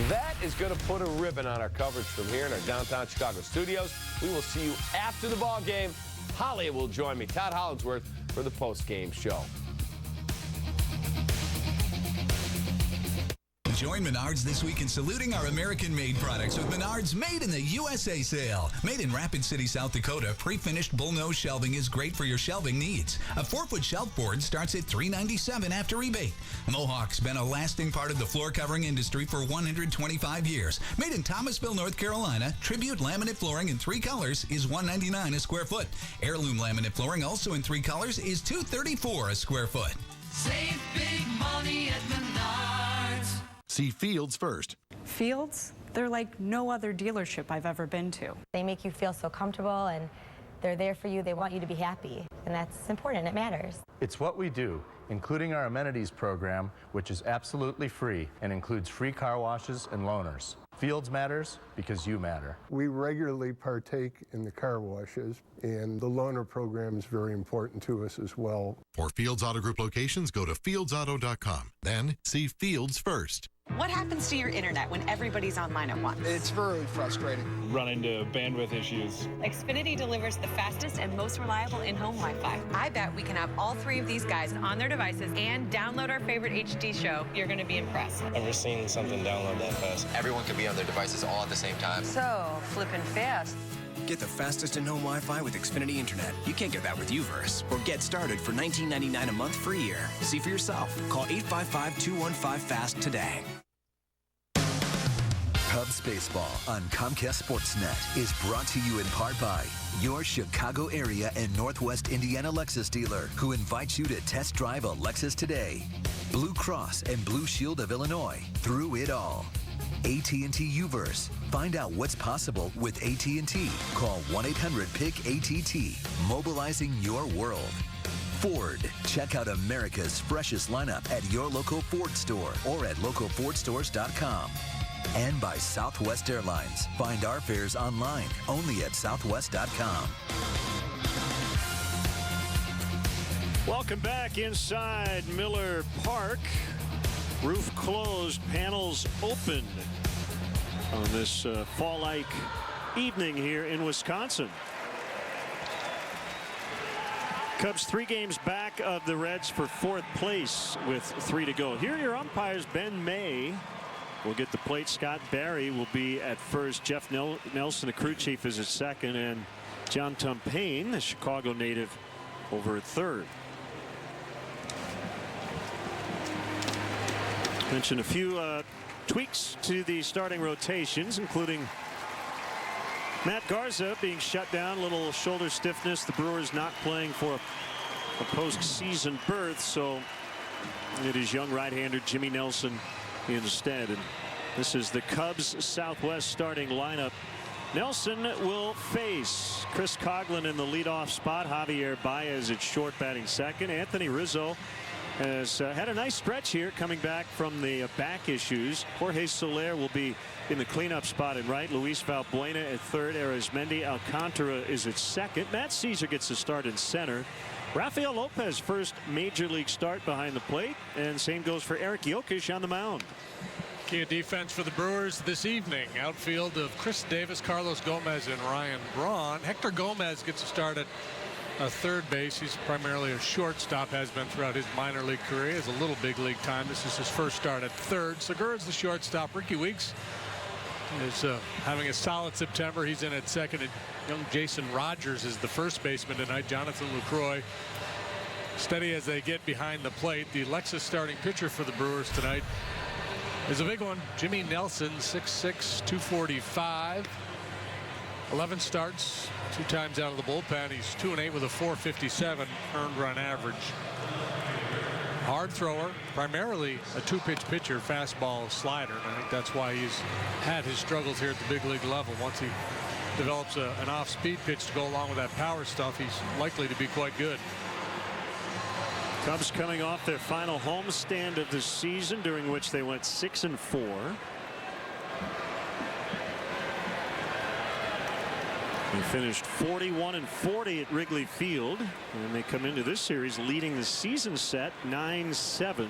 Speaker 1: That is going to put a ribbon on our coverage from here in our downtown Chicago studios. We will see you after the ball game. Holly will join me, Todd Hollingsworth, for the post-game show.
Speaker 4: Join Menards this week in saluting our American-made products with Menards Made in the USA sale. Made in Rapid City, South Dakota, pre-finished bullnose shelving is great for your shelving needs. A 4-foot shelf board starts at $397 after rebate. Mohawk's been a lasting part of the floor covering industry for 125 years. Made in Thomasville, North Carolina, Tribute laminate flooring in 3 colors is $199 a square foot. Heirloom laminate flooring, also in 3 colors, is $234 a square foot.
Speaker 14: Save big money at Menards.
Speaker 15: See Fields first.
Speaker 16: Fields, they're like no other dealership I've ever been to.
Speaker 17: They make you feel so comfortable, and they're there for you. They want you to be happy, and that's important. It matters.
Speaker 18: It's what we do, including our amenities program, which is absolutely free and includes free car washes and loaners. Fields matters because you matter.
Speaker 27: We regularly partake in the car washes, and the loaner program is very important to us as well.
Speaker 15: For Fields Auto Group locations, go to fieldsauto.com. Then see Fields first.
Speaker 28: What happens to your internet when everybody's online at once?
Speaker 29: It's very frustrating.
Speaker 30: Run into bandwidth issues.
Speaker 8: Xfinity delivers the fastest and most reliable in-home Wi-Fi. I bet we can have all 3 of these guys on their devices and download our favorite HD show. You're going to be impressed.
Speaker 11: Never seen something download that fast.
Speaker 31: Everyone can be on their devices all at the same time.
Speaker 8: So, flipping fast.
Speaker 32: Get the fastest in-home Wi-Fi with Xfinity Internet. You can't get that with Uverse. Or get started for $19.99 a month for a year. See for yourself. Call 855-215-FAST today.
Speaker 33: Cubs baseball on Comcast Sportsnet is brought to you in part by your Chicago area and Northwest Indiana Lexus dealer, who invites you to test drive a Lexus today. Blue Cross and Blue Shield of Illinois, through it all. AT&T Uverse. Find out what's possible with AT&T. Call 1-800-PIC-ATT. Mobilizing your world. Ford. Check out America's freshest lineup at your local Ford store or at localfordstores.com. And by Southwest Airlines. Find our fares online, only at southwest.com.
Speaker 3: Welcome back inside Miller Park. Roof closed, panels open on this fall-like evening here in Wisconsin. Cubs 3 games back of the Reds for 4th place with 3 to go. Here are your umpires. Ben May will get the plate. Scott Barry will be at first. Jeff Nelson, the crew chief, is at second, and John Tumpane, the Chicago native, over at third. Mentioned a few tweaks to the starting rotations, including Matt Garza being shut down, a little shoulder stiffness. The Brewers not playing for a postseason berth, so it is young right-hander Jimmy Nelson instead. And this is the Cubs Southwest starting lineup. Nelson will face Chris Coughlin in the leadoff spot. Javier Baez at short, batting second. Anthony Rizzo has had a nice stretch here coming back from the back issues. Jorge Soler will be in the cleanup spot at right. Luis Valbuena at third. Arizmendi Alcantara is at second. Matt Caesar gets the start in center. Rafael Lopez first major league start behind the plate, and same goes for Eric Jokic on the mound.
Speaker 5: Key defense for the Brewers this evening. Outfield of Chris Davis, Carlos Gomez, and Ryan Braun. Hector Gomez gets a start at third base. He's primarily a shortstop, has been throughout his minor league career. He has a little big league time. This is his first start at third. Segura's the shortstop. Ricky Weeks is having a solid September. He's in at second. And young Jason Rogers is the first baseman tonight. Jonathan Lucroy steady as they get behind the plate. The Lexus starting pitcher for the Brewers tonight is a big one. Jimmy Nelson, 6'6", 245. 11 starts, 2 times out of the bullpen. He's 2-8 with a 4.57 earned run average. Hard thrower, primarily a 2-pitch pitcher, fastball, slider, and I think that's why he's had his struggles here at the big league level. Once he develops an off-speed pitch to go along with that power stuff, he's likely to be quite good.
Speaker 3: Cubs coming off their final homestand of the season, during which they went 6-4. They finished 41-40 at Wrigley Field, and they come into this series leading the season set 9-7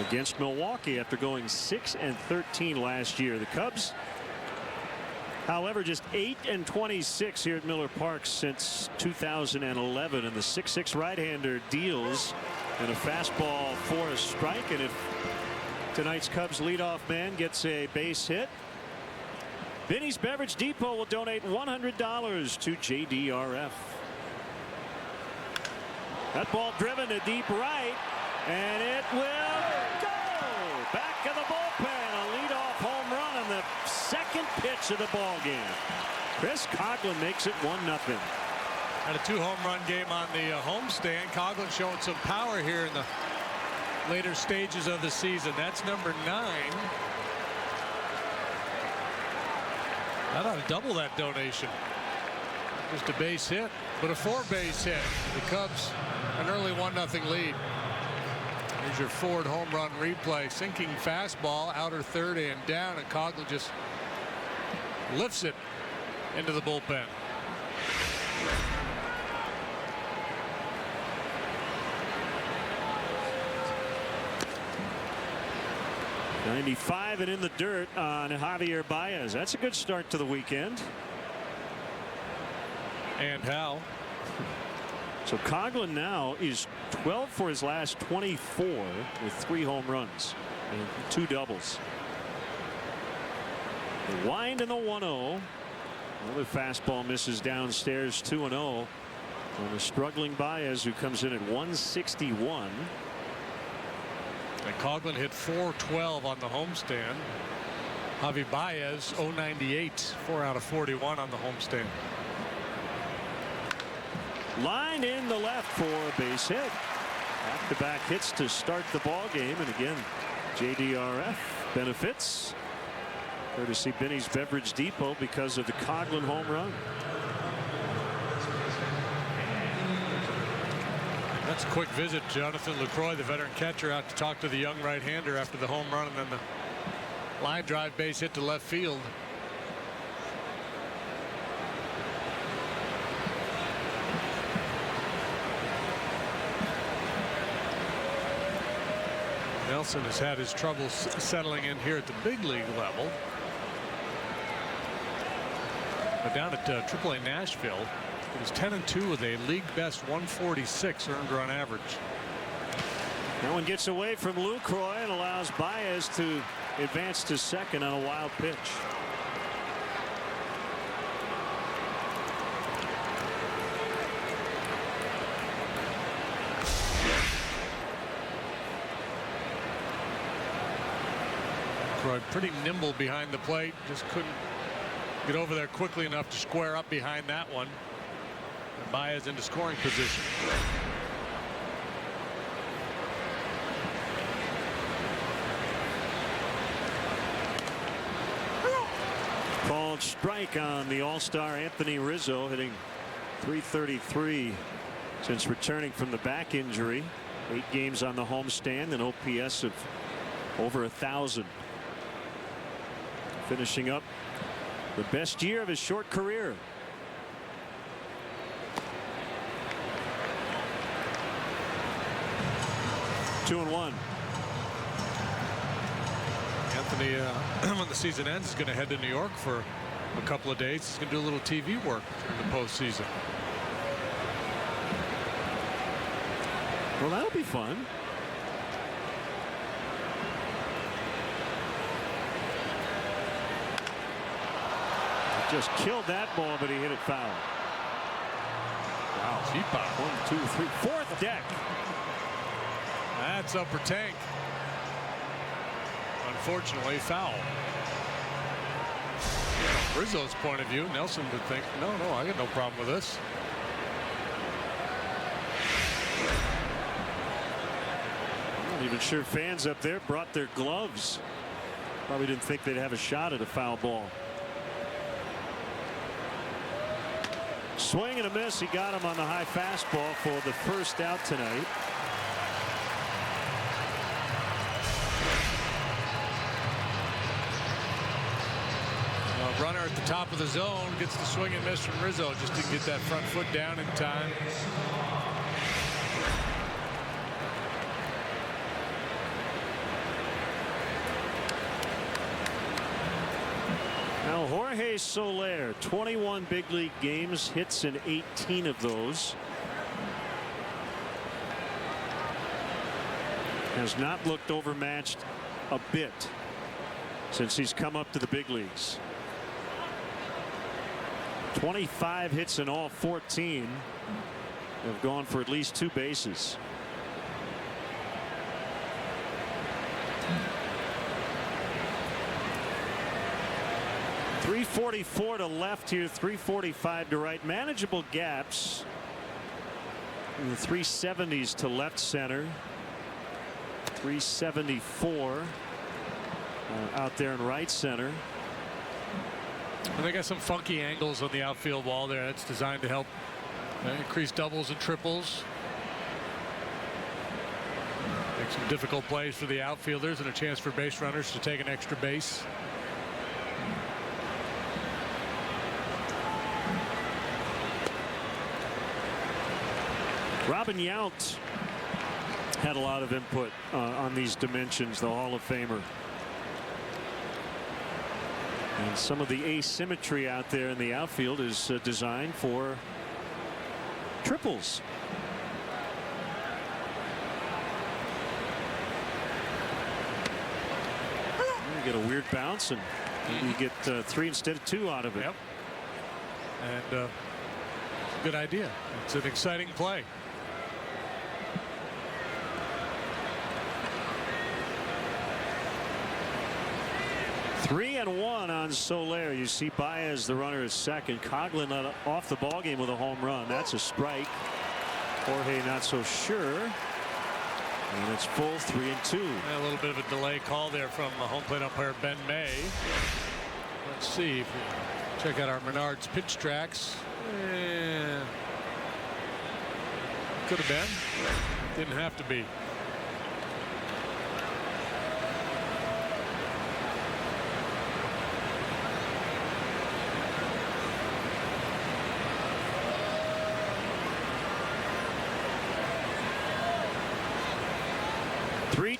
Speaker 3: against Milwaukee after going 6-13 last year. The Cubs, however, just 8-26 here at Miller Park since 2011, and the 6'6" right-hander deals and a fastball for a strike. And if tonight's Cubs leadoff man gets a base hit, Vinny's Beverage Depot will donate $100 to JDRF. That ball driven to deep right, and it will go back in the bullpen. A leadoff home run on the second pitch of the ball game. Chris Coghlan makes it 1-0.
Speaker 5: Had a 2-home run game on the homestand. Coghlan showing some power here in the later stages of the season. That's number 9. That ought to double that donation. Just a base hit, but a 4-base hit. The Cubs an early 1-0 lead. Here's your Ford home run replay. Sinking fastball, outer third and down, and Coghlan just lifts it into the bullpen.
Speaker 3: .95 and in the dirt on Javier Baez. That's a good start to the weekend.
Speaker 5: And how?
Speaker 3: So Coghlan now is 12 for his last 24 with 3 home runs and 2 doubles. The wind and the 1-0. Another fastball misses downstairs, 2-0 on a struggling Baez, who comes in at 161.
Speaker 5: And Coghlan hit .412 on the homestand. Javi Baez .098, 4 out of 41 on the homestand.
Speaker 3: Line in the left for a base hit. Back-to-back hits to start the ball game, and again, JDRF benefits courtesy Benny's Beverage Depot because of the Coghlan home run.
Speaker 5: That's a quick visit. Jonathan LaCroix, the veteran catcher, out to talk to the young right-hander after the home run, and then the line drive base hit to left field. Nelson has had his troubles settling in here at the big league level. But down at AAA Nashville, he was 10-2 with a league best 146 earned run average.
Speaker 3: That one gets away from Lucroy and allows Baez to advance to second on a wild pitch.
Speaker 5: Lucroy pretty nimble behind the plate, just couldn't get over there quickly enough to square up behind that one. And Baez into scoring position.
Speaker 3: Called strike on the all-star Anthony Rizzo, hitting .333 since returning from the back injury. 8 games on the homestand, an OPS of over 1,000. Finishing up the best year of his short career. Two and one.
Speaker 5: Anthony, when the season ends, is going to head to New York for a couple of days. He's going to do a little TV work during the postseason.
Speaker 3: Well, that'll be fun. Just killed that ball, but he hit it foul.
Speaker 5: Wow, cheap out.
Speaker 3: 1, 2, 3, fourth deck.
Speaker 5: That's upper tank. Unfortunately, foul. Rizzo's point of view, Nelson would think, no, I got no problem with this.
Speaker 3: Not even sure fans up there brought their gloves. Probably didn't think they'd have a shot at a foul ball. Swing and a miss. He got him on the high fastball for the first out tonight.
Speaker 5: Runner at the top of the zone gets the swing and miss from Rizzo. Just didn't get that front foot down in time.
Speaker 3: Now Jorge Soler, 21 big league games, hits in 18 of those. Has not looked overmatched a bit since he's come up to the big leagues. 25 hits in all 14 have gone for at least 2 bases. .344 to left here, .345 to right. Manageable gaps in the 370s to left center. .374 out there in right center.
Speaker 5: And they got some funky angles on the outfield wall there. That's designed to help increase doubles and triples. Make some difficult plays for the outfielders and a chance for base runners to take an extra base.
Speaker 3: Robin Yount had a lot of input on these dimensions, the Hall of Famer. And some of the asymmetry out there in the outfield is designed for triples. You get a weird bounce and you get 3 instead of 2 out of it.
Speaker 5: Yep. And good idea. It's an exciting play.
Speaker 3: Three and 1 on Soler. You see Baez, the runner, is second. Coughlin off the ball game with a home run. That's a strike. Jorge not so sure. And it's full 3-2.
Speaker 5: A little bit of a delay call there from home plate umpire Ben May. Let's see if we check out our Menards pitch tracks. Could have been. Didn't have to be.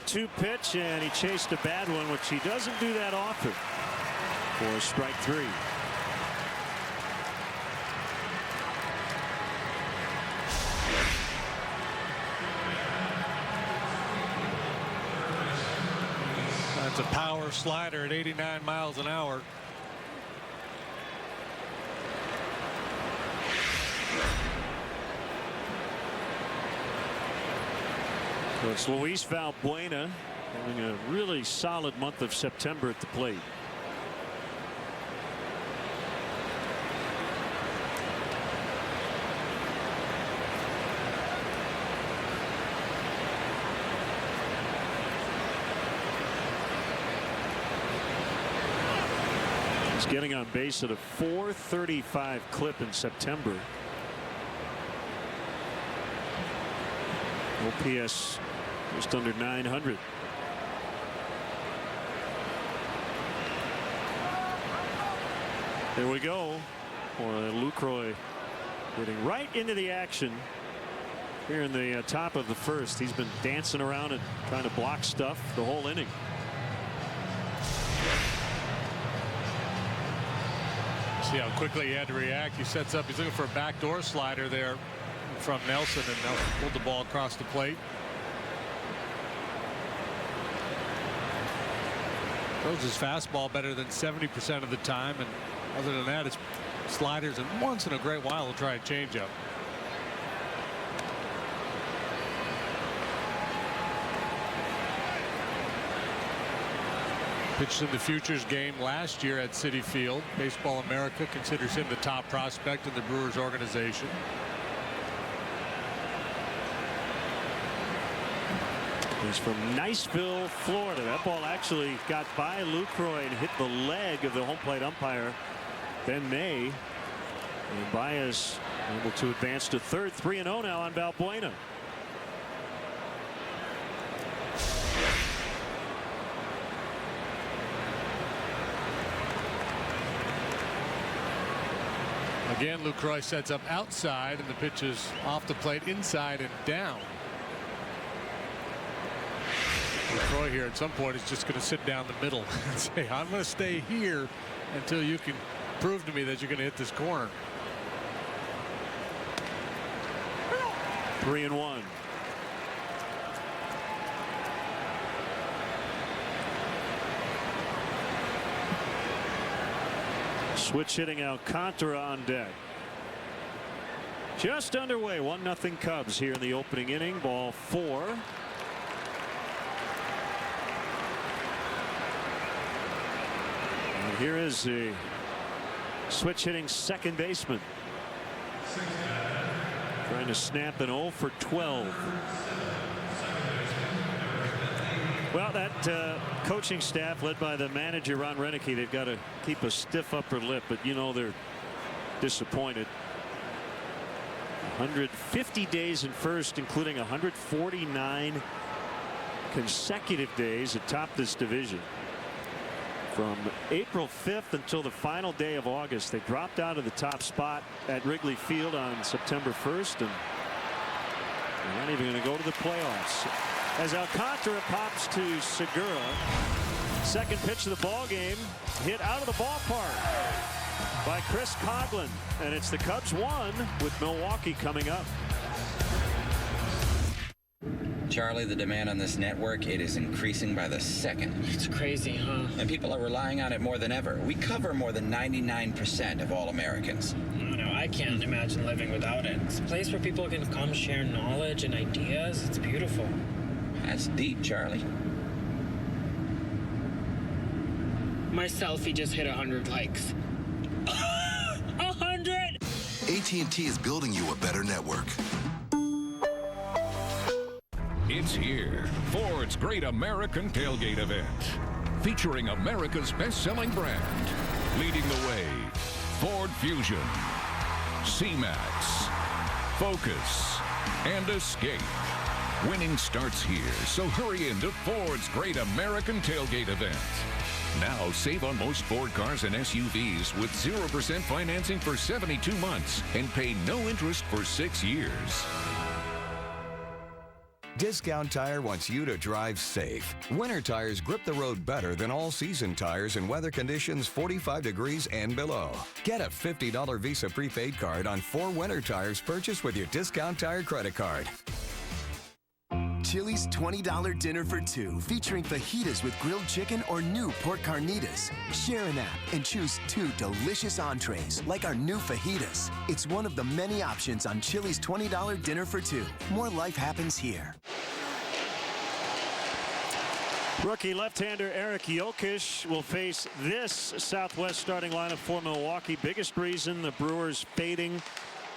Speaker 3: Two pitch, and he chased a bad one, which he doesn't do that often, for strike 3.
Speaker 5: That's a power slider at 89 miles an hour.
Speaker 3: So it's Luis Valbuena having a really solid month of September at the plate. He's getting on base at a .435 clip in September. OPS just under 900. There we go. Lucroy getting right into the action here in the top of the first. He's been dancing around and trying to block stuff the whole inning.
Speaker 5: See how quickly he had to react. He sets up. He's looking for a backdoor slider there from Nelson, and Nelson pulled the ball across the plate. Throws his fastball better than 70% of the time, and other than that, it's sliders, and once in a great while he'll try a changeup. Pitched in the Futures game last year at Citi Field. Baseball America considers him the top prospect in the Brewers organization.
Speaker 3: He's from Niceville, Florida. That ball actually got by Lucroy and hit the leg of the home plate umpire, Ben May. And Baez able to advance to third. 3-0 now on Valbuena.
Speaker 5: Again, Lucroy sets up outside, and the pitch is off the plate, inside and down. Lucroy here at some point is just going to sit down the middle and say, I'm going to stay here until you can prove to me that you're going to hit this corner.
Speaker 3: 3-1. Switch hitting Alcantara on deck. Just underway. 1-0 Cubs here in the opening inning. Ball 4. And here is the switch hitting second baseman. Trying to snap an 0 for 12. Well, that coaching staff led by the manager Ron Renicky, they've got to keep a stiff upper lip, but you know they're disappointed. 150 days in first, including 149 consecutive days atop this division. From April 5th until the final day of August, they dropped out of the top spot at Wrigley Field on September 1st, and they're not even going to go to the playoffs. As Alcantara pops to Segura, second pitch of the ball game, hit out of the ballpark by Chris Coghlan, and it's the Cubs 1 with Milwaukee coming up.
Speaker 2: Charlie, the demand on this network, it is increasing by the second.
Speaker 11: It's crazy, huh?
Speaker 2: And people are relying on it more than ever. We cover more than 99% of all Americans.
Speaker 11: No, I can't imagine living without it. It's a place where people can come share knowledge and ideas. It's beautiful.
Speaker 2: That's deep, Charlie.
Speaker 11: My selfie just hit 100 likes. 100!
Speaker 33: AT&T is building you a better network.
Speaker 6: It's here, Ford's Great American Tailgate Event, featuring America's best-selling brand, leading the way, Ford Fusion, C-Max, Focus, and Escape. Winning starts here, so hurry into Ford's Great American Tailgate Event. Now save on most Ford cars and SUVs with 0% financing for 72 months and pay no interest for 6 years.
Speaker 7: Discount Tire wants you to drive safe. Winter tires grip the road better than all-season tires in weather conditions 45 degrees and below. Get a $50 Visa prepaid card on 4 winter tires purchased with your Discount Tire credit card.
Speaker 33: Chili's $20 dinner for 2, featuring fajitas with grilled chicken or new pork carnitas. Share an app and choose 2 delicious entrees, like our new fajitas. It's one of the many options on Chili's $20 dinner for 2. More life happens here.
Speaker 3: Rookie left-hander Eric Jokic will face this Southwest starting lineup for Milwaukee. Biggest reason the Brewers fading.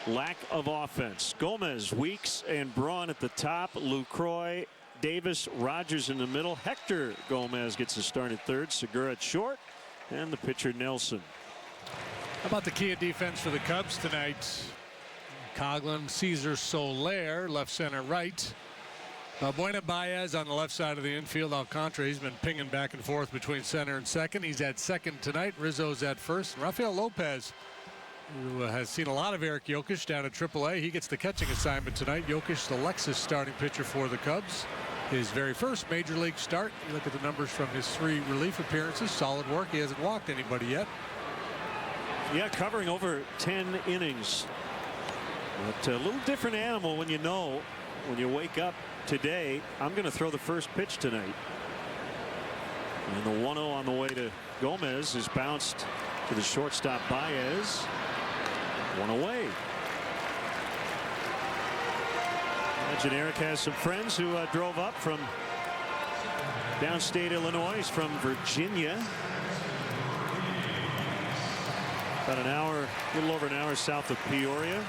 Speaker 3: Lack of offense. Gomez, Weeks, and Braun at the top. Lucroy, Davis, Rogers in the middle. Hector Gomez gets a start at third. Segura at short, and the pitcher Nelson.
Speaker 5: How about the key of defense for the Cubs tonight? Coghlan, Cesar Soler, left, center, right. Valbuena, Baez on the left side of the infield. Alcantara, he's been pinging back and forth between center and second. He's at second tonight. Rizzo's at first. And Rafael Lopez, who has seen a lot of Eric Jokic down at AAA. He gets the catching assignment tonight. Jokic, the Lexus starting pitcher for the Cubs. His very first major league start. You look at the numbers from his 3 relief appearances. Solid work. He hasn't walked anybody yet.
Speaker 3: Yeah, covering over 10 innings. But a little different animal when you know, when you wake up today, I'm going to throw the first pitch tonight. And the 1-0 on the way to Gomez is bounced to the shortstop Baez. 1 away. Imagine Eric has some friends who drove up from Downstate Illinois. He's from Virginia. About an hour, a little over an hour south of Peoria.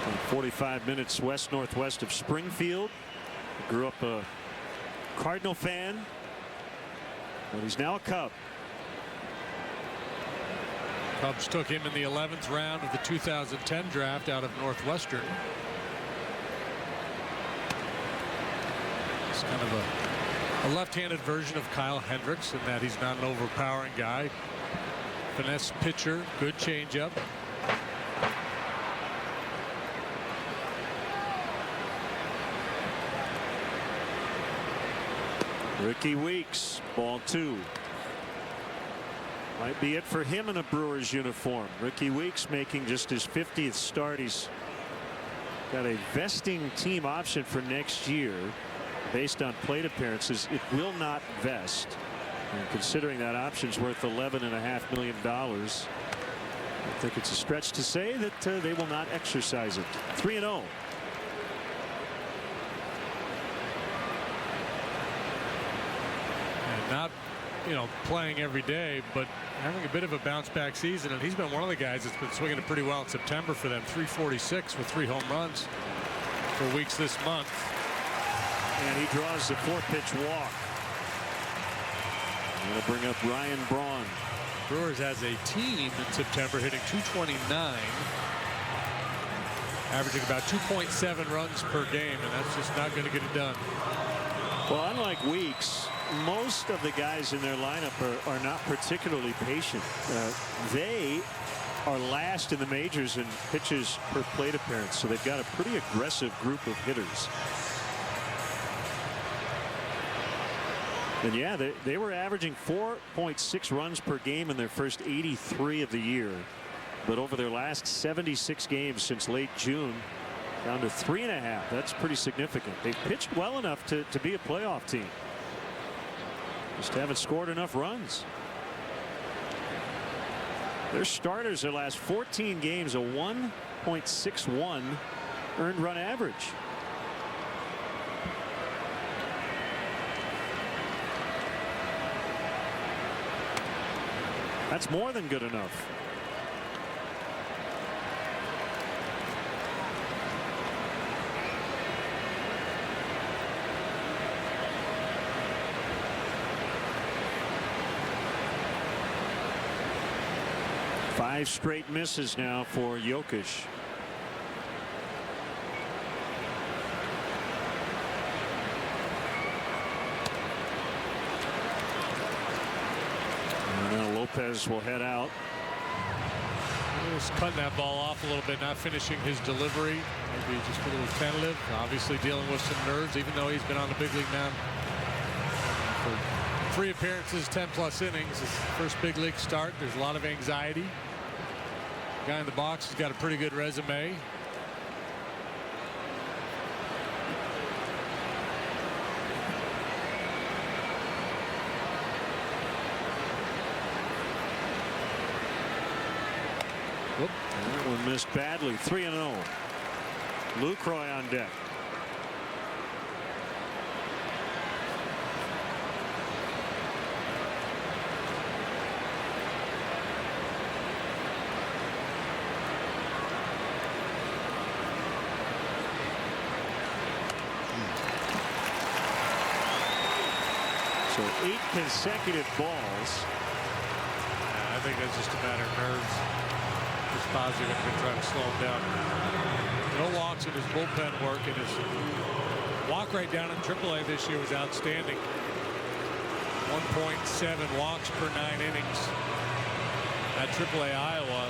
Speaker 3: And 45 minutes west-northwest of Springfield. Grew up a Cardinal fan, but he's now a Cub.
Speaker 5: Cubs took him in the 11th round of the 2010 draft out of Northwestern. It's kind of a left-handed version of Kyle Hendricks in that he's not an overpowering guy. Finesse pitcher, good changeup.
Speaker 3: Ricky Weeks, ball 2. Might be it for him in a Brewers uniform. Ricky Weeks making just his 50th start. He's got a vesting team option for next year based on plate appearances. It will not vest. And considering that option's worth $11.5 million, I think it's a stretch to say that they will not exercise it. 3-0.
Speaker 5: Not, playing every day, but having a bit of a bounce back season, and he's been one of the guys that's been swinging it pretty well in September for them. 346 with 3 home runs for Weeks this month.
Speaker 3: And he draws the 4-pitch walk. Going to bring up Ryan Braun.
Speaker 5: Brewers as a team in September hitting .229, averaging about 2.7 runs per game, and that's just not going to get it done.
Speaker 3: Well, unlike Weeks, most of the guys in their lineup are not particularly patient. They are last in the majors in pitches per plate appearance, so they've got a pretty aggressive group of hitters. And yeah, they were averaging 4.6 runs per game in their first 83 of the year, but over their last 76 games since late June, down to 3.5. That's pretty significant. They've pitched well enough to be a playoff team. Just haven't scored enough runs. Their starters their last 14 games a 1.61 earned run average. That's more than good enough. Five straight misses now for Jokic. And now Lopez will head out.
Speaker 5: Just cutting that ball off a little bit, not finishing his delivery. Maybe just a little tentative. Obviously dealing with some nerves, even though he's been on the big league mound for 3 appearances, 10+ innings. His first big league start. There's a lot of anxiety. Guy in the box has got a pretty good resume.
Speaker 3: Whoop. That one missed badly. 3-0. Lucroy on deck. So 8 consecutive balls.
Speaker 5: I think that's just a matter of nerves. Positive and been trying to slow him down. No walks in his bullpen work, and his walk rate down in AAA this year was outstanding. 1.7 walks per 9 innings at AAA Iowa.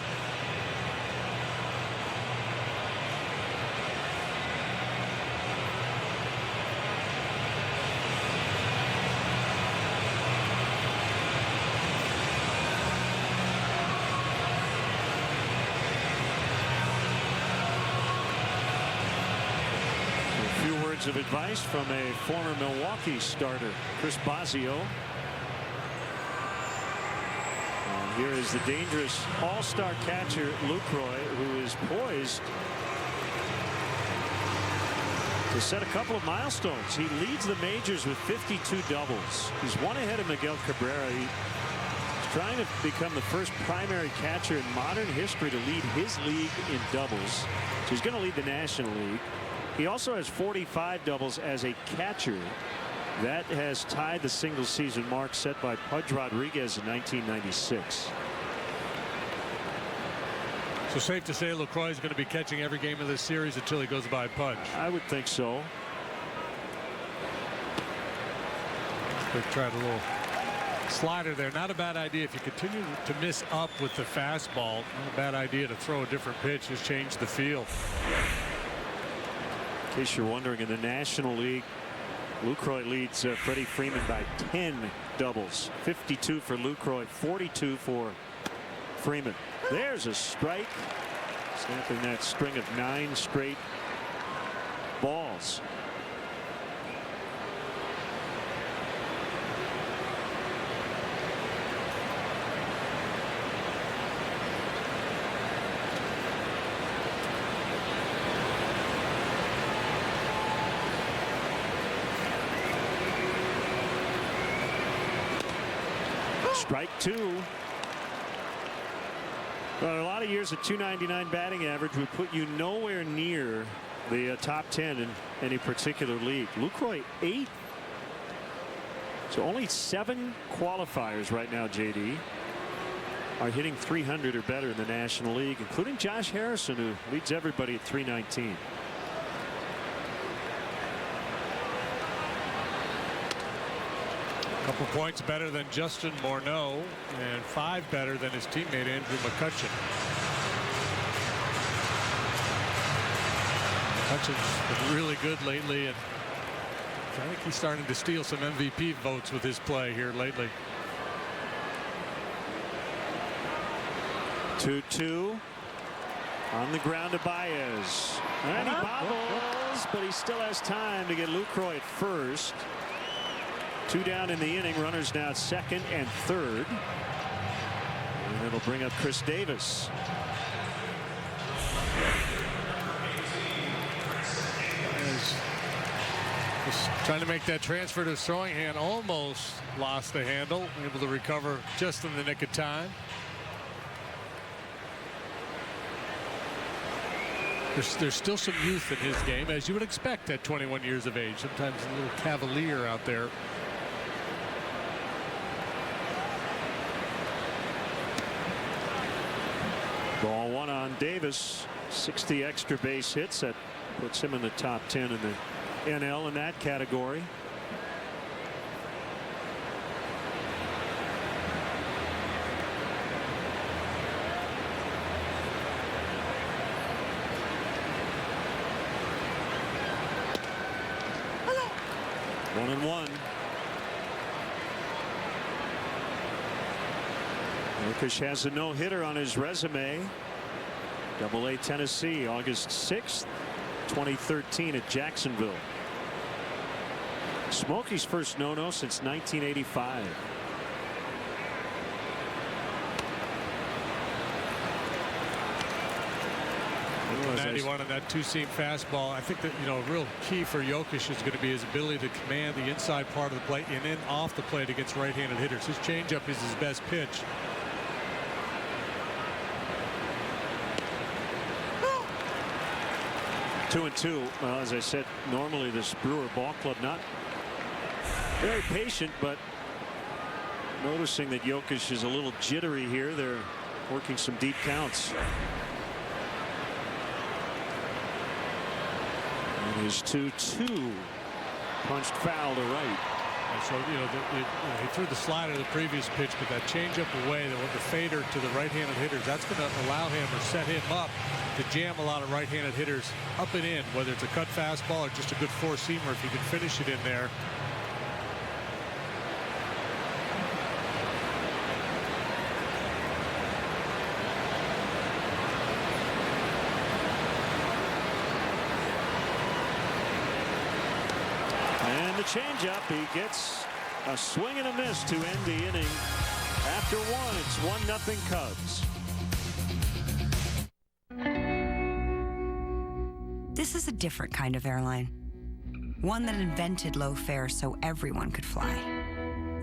Speaker 3: Of advice from a former Milwaukee starter, Chris Bosio. And here is the dangerous all-star catcher Lucroy, who is poised He set a couple of milestones. He leads the majors with 52 doubles. He's one ahead of Miguel Cabrera. He's trying to become the first primary catcher in modern history to lead his league in doubles. So he's going to lead the National League. He also has 45 doubles as a catcher. That has tied the single season mark set by Pudge Rodriguez in 1996.
Speaker 5: So safe to say LaCroix is going to be catching every game of this series until he goes by Pudge.
Speaker 3: I would think so.
Speaker 5: They tried a little slider there. Not a bad idea. If you continue to miss up with the fastball, not a bad idea to throw a different pitch. Just change the feel.
Speaker 3: In case you're wondering, in the National League, Lucroy leads Freddie Freeman by 10 doubles. 52 for Lucroy, 42 for Freeman. There's a strike, snapping that string of 9 straight balls. Strike 2. Well, a lot of years at .299 batting average would put you nowhere near the top 10 in any particular league. Lucroy 8th. So only 7 qualifiers right now, JD, are hitting 300 or better in the National League, including Josh Harrison, who leads everybody at 319.
Speaker 5: Couple points better than Justin Morneau and 5 better than his teammate Andrew McCutchen. McCutchen's been really good lately, and I think he's starting to steal some MVP votes with his play here lately.
Speaker 3: 2-2 on the ground to Baez, and he bobbles, but he still has time to get Lucroy at first. 2 down in the inning. Runners now at second and third. And it'll bring up Chris Davis.
Speaker 5: Just trying to make that transfer to his throwing hand. Almost lost the handle. Able to recover just in the nick of time. There's still some youth in his game, as you would expect at 21 years of age. Sometimes a little cavalier out there.
Speaker 3: Ball 1 on Davis. 60 extra base hits. That puts him in the top 10 in the NL in that category. Hello. 1-1. Jokic has a no-hitter on his resume. Double-A Tennessee, August 6th, 2013 at Jacksonville. Smokey's first no-no since 1985.
Speaker 5: 91 on that 2-seam fastball. I think that, a real key for Jokic is going to be his ability to command the inside part of the plate and then off the plate against right-handed hitters. His changeup is his best pitch.
Speaker 3: 2-2. Well, as I said, normally this Brewer ball club not very patient, but noticing that Jokic is a little jittery here. They're working some deep counts. And his 2-2 punched foul to right.
Speaker 5: And so, he threw the slider the previous pitch, but that changeup away, the fader to the right-handed hitters, that's going to allow him or set him up to jam a lot of right-handed hitters up and in, whether it's a cut fastball or just a good four-seamer if he can finish it in there.
Speaker 3: And the changeup, he gets a swing and a miss to end the inning. After 1, it's 1-0 Cubs.
Speaker 9: This is a different kind of airline. One that invented low fares so everyone could fly.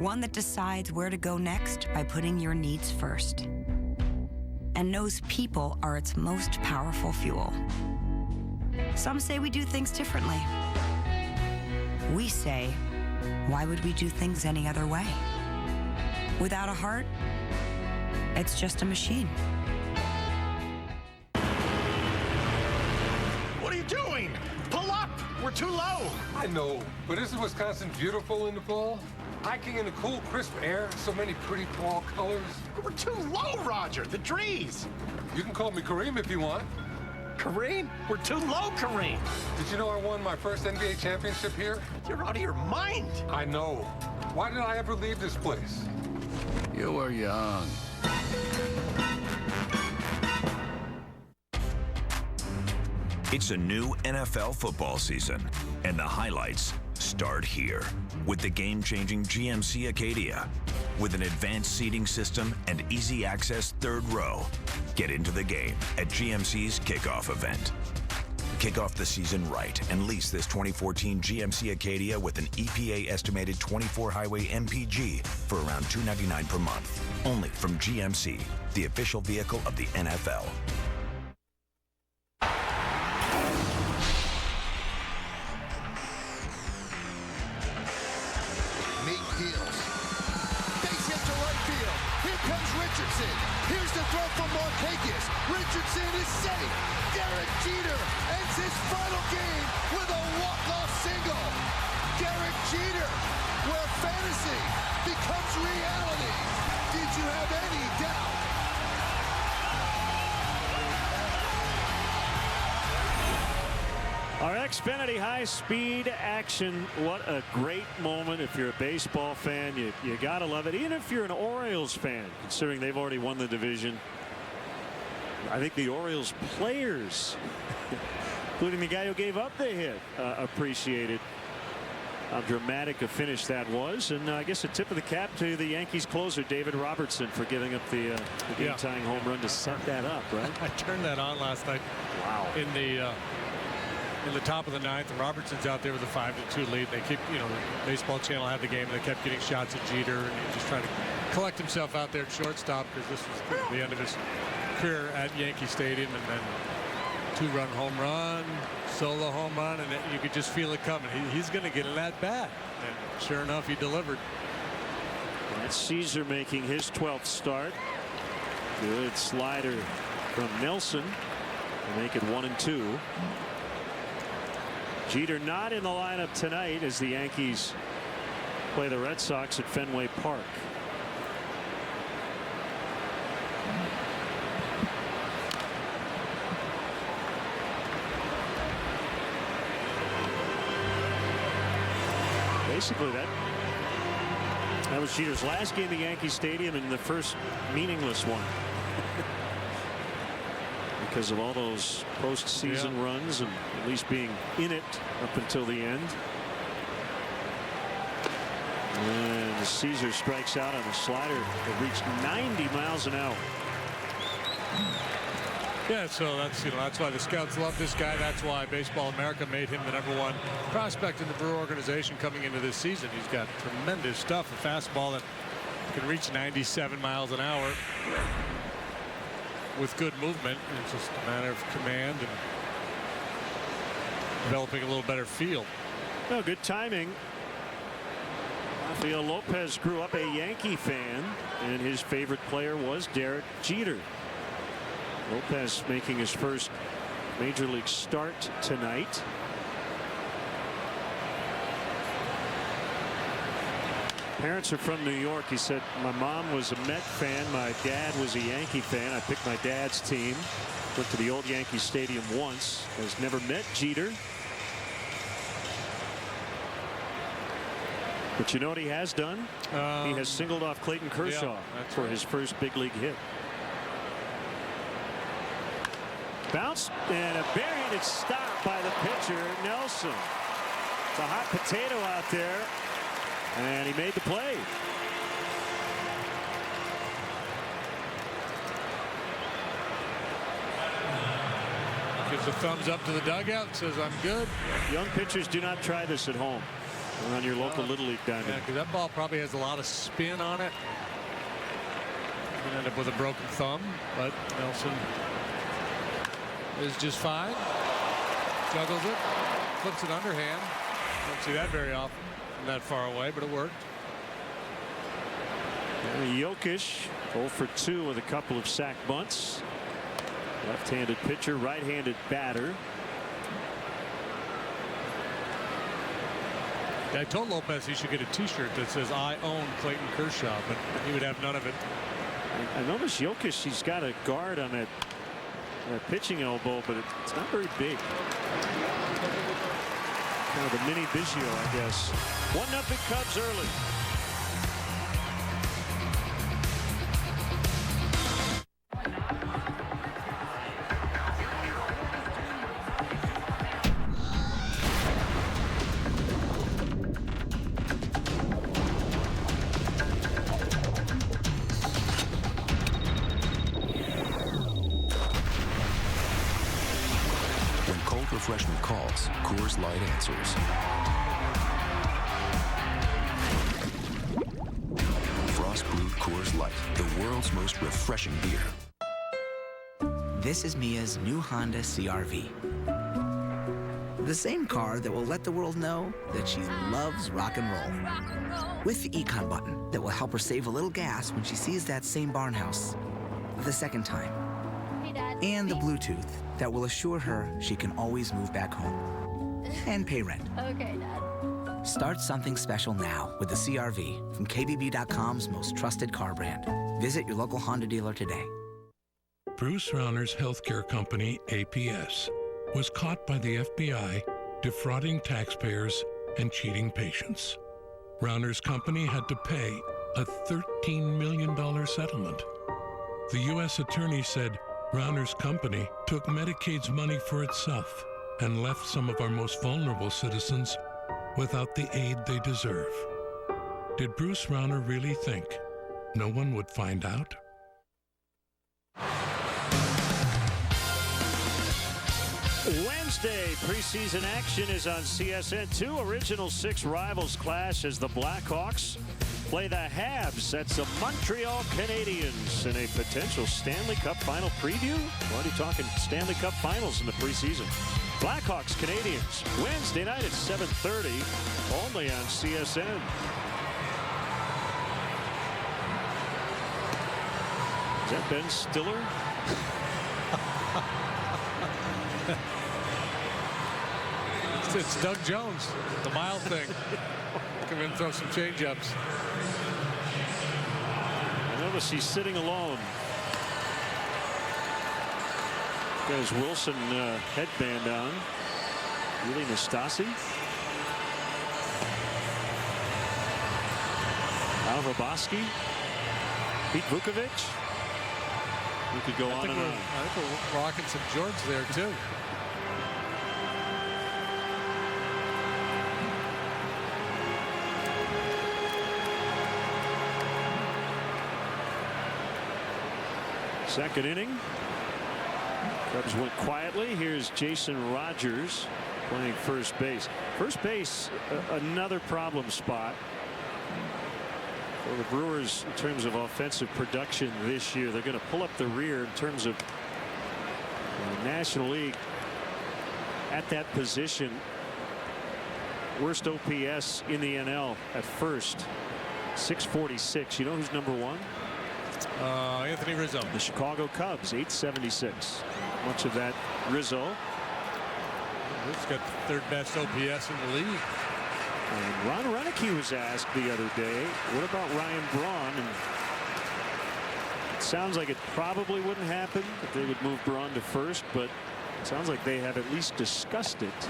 Speaker 9: One that decides where to go next by putting your needs first. And knows people are its most powerful fuel. Some say we do things differently. We say, why would we do things any other way? Without a heart, it's just a machine.
Speaker 10: What are you doing? Pull up! We're too low!
Speaker 12: I know, but isn't Wisconsin beautiful in the fall? Hiking in the cool, crisp air, so many pretty fall colors.
Speaker 10: We're too low, Roger! The trees!
Speaker 12: You can call me Kareem if you want.
Speaker 10: Kareem? We're too low, Kareem!
Speaker 12: Did you know I won my first NBA championship here?
Speaker 10: You're out of your mind!
Speaker 12: I know. Why did I ever leave this place?
Speaker 13: You were young.
Speaker 19: It's a new NFL football season, and the highlights start here with the game-changing GMC Acadia. With an advanced seating system and easy access third row, get into the game at GMC's kickoff event. Kick off the season right and lease this 2014 GMC Acadia with an EPA estimated 24 highway MPG for around $299 per month. Only from GMC, the official vehicle of the NFL.
Speaker 14: Here's the throw from Markakis. Richardson is safe. Derek Jeter ends his final game with a walk-off single. Derek Jeter, where fantasy becomes reality. Did you have any doubt?
Speaker 3: Our Xfinity high-speed action. What a great moment. If you're a baseball fan, you got to love it. Even if you're an Orioles fan, considering they've already won the division. I think the Orioles players, including the guy who gave up the hit, appreciated how dramatic a finish that was. And I guess a tip of the cap to the Yankees closer, David Robertson, for giving up the game-tying home run to set that up, right?
Speaker 5: I turned that on last night.
Speaker 3: Wow.
Speaker 5: In the top of the ninth, and Robertson's out there with a 5-2 lead. They keep, the baseball channel had the game. They kept getting shots at Jeter, and he just trying to collect himself out there at shortstop because this was the end of his career at Yankee Stadium. And then 2-run home run, solo home run, and you could just feel it coming. He's going to get it at bat, and sure enough, he delivered.
Speaker 3: That's Caesar making his 12th start. Good slider from Nelson to make it 1-2. Jeter not in the lineup tonight as the Yankees play the Red Sox at Fenway Park. Basically that was Jeter's last game at Yankee Stadium and the first meaningless one. Because of all those postseason runs and at least being in it up until the end. And Caesar strikes out on a slider that reached 90 miles an hour.
Speaker 5: Yeah, so that's why the scouts love this guy. That's why Baseball America made him the #1 prospect in the Brewer organization coming into this season. He's got tremendous stuff, a fastball that can reach 97 miles an hour. With good movement. It's just a matter of command and developing a little better feel.
Speaker 3: No, good timing. Rafael Lopez grew up a Yankee fan, and his favorite player was Derek Jeter. Lopez making his first major league start tonight. Parents are from New York. He said, my mom was a Met fan. My dad was a Yankee fan. I picked my dad's team. Went to the old Yankee Stadium once. Has never met Jeter. But you know what he has done? He has singled off Clayton Kershaw for his first big league hit. Bounce and a barehanded stop by the pitcher, Nelson. It's a hot potato out there. And he made the play.
Speaker 5: Gives a thumbs up to the dugout and says, I'm good.
Speaker 3: Young pitchers do not try this at home or on your local Little League diamond.
Speaker 5: Yeah, because that ball probably has a lot of spin on it. You can end up with a broken thumb, but Nelson is just fine. Juggles it, flips it underhand. Don't see that very often from that far away, but it worked.
Speaker 3: Jokic 0 for 2 with a couple of sac bunts. Left-handed pitcher, right-handed batter.
Speaker 5: Yeah, I told Lopez he should get a T-shirt that says "I own Clayton Kershaw," but he would have none of it.
Speaker 3: I noticed Jokic, he's got a guard on that pitching elbow, but it's not very big. Kind of the mini Biggio, I guess. 1-0 Cubs early.
Speaker 1: Refreshment calls, Coors Light answers. Frost brewed Coors Light, the world's most refreshing beer.
Speaker 4: This is Mia's new Honda CR-V. The same car that will let the world know that she loves rock and roll. With the Econ button that will help her save a little gas when she sees that same barn house the second time. And the Bluetooth that will assure her she can always move back home and pay rent.
Speaker 16: Okay, Dad.
Speaker 4: Start something special now with the CR-V from KBB.com's most trusted car brand. Visit your local Honda dealer today.
Speaker 17: Bruce Rauner's healthcare company, APS, was caught by the FBI defrauding taxpayers and cheating patients. Rauner's company had to pay a $13 million settlement. The U.S. attorney said Rauner's company took Medicaid's money for itself and left some of our most vulnerable citizens without the aid they deserve. Did Bruce Rauner really think no one would find out?
Speaker 3: Wednesday preseason action is on CSN. 2 Original 6 rivals clash as the Blackhawks play the Habs. That's the Montreal Canadiens in a potential Stanley Cup final preview. We're already talking Stanley Cup finals in the preseason. Blackhawks Canadiens Wednesday night at 7:30 only on CSN. Is that Ben Stiller?
Speaker 5: It's Doug Jones, the mild thing. Come in and throw some change-ups.
Speaker 3: I notice he's sitting alone. Got his Wilson headband on. Really Nastasi. Al Roboski. Pete Vukovic. We could go on and on.
Speaker 5: I think we're rocking some George there, too.
Speaker 3: Second inning. Cubs went quietly. Here's Jason Rogers playing first base. First base, another problem spot for the Brewers in terms of offensive production this year. They're going to pull up the rear in terms of the National League at that position. Worst OPS in the NL at first. 646. You know who's number 1?
Speaker 5: Anthony Rizzo.
Speaker 3: The Chicago Cubs, 876. Much of that Rizzo.
Speaker 5: He's got the third best OPS in the league.
Speaker 3: And Ron Renicky was asked the other day, what about Ryan Braun? And it sounds like it probably wouldn't happen, that they would move Braun to first, but it sounds like they have at least discussed it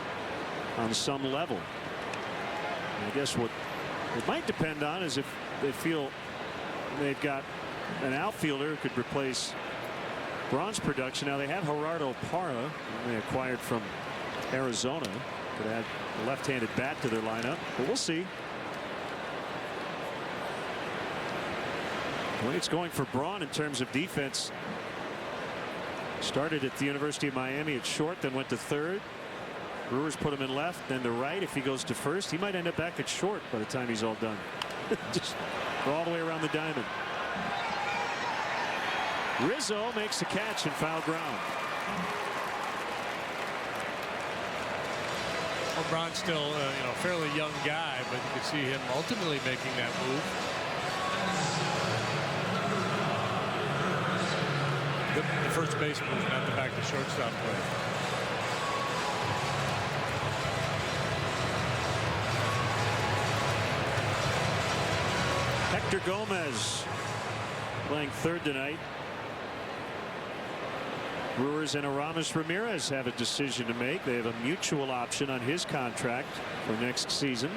Speaker 3: on some level. And I guess what it might depend on is if they feel they've got an outfielder who could replace Braun's production. Now they have Gerardo Parra, whom they acquired from Arizona. Could add a left-handed bat to their lineup, but we'll see. The way it's going for Braun in terms of defense, Started at the University of Miami at short, then went to third. Brewers put him in left, then to right. If he goes to first, he might end up back at short by the time he's all done. Just go all the way around the diamond. Rizzo makes the catch and foul ground.
Speaker 5: Well, Braun's still a fairly young guy, but you can see him ultimately making that move. The first baseman was not the back to shortstop play.
Speaker 3: Hector Gomez playing third tonight. Brewers and Aramis Ramirez have a decision to make. They have a mutual option on his contract for next season.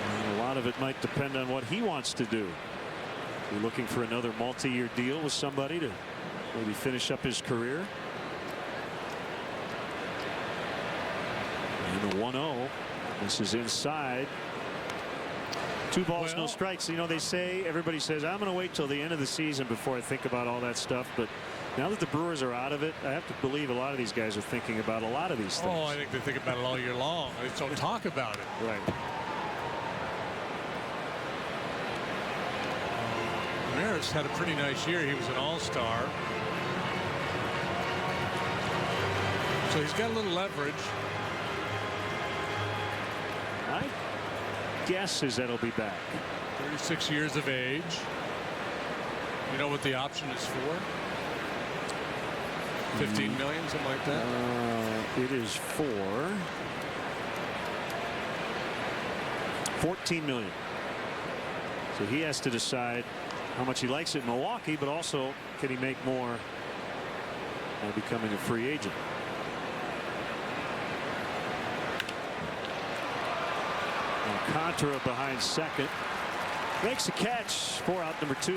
Speaker 3: And a lot of it might depend on what he wants to do. You're looking for another multi-year deal with somebody to maybe finish up his career. And the 1-0. This is inside. 2 balls, no strikes. You know, they say, everybody says, I'm going to wait till the end of the season before I think about all that stuff. But now that the Brewers are out of it, I have to believe a lot of these guys are thinking about a lot of these things.
Speaker 5: Oh, I think they think about it all year long. They just don't talk about it.
Speaker 3: Right.
Speaker 5: Ramirez had a pretty nice year. He was an all-star. So he's got a little leverage.
Speaker 3: My guess is that he'll be back.
Speaker 5: 36 years of age. You know what the option is for? 15 million, something like that.
Speaker 3: It is for 14 million. So he has to decide how much he likes it in Milwaukee, but also can he make more by becoming a free agent. Contra behind second makes a catch for out number 2.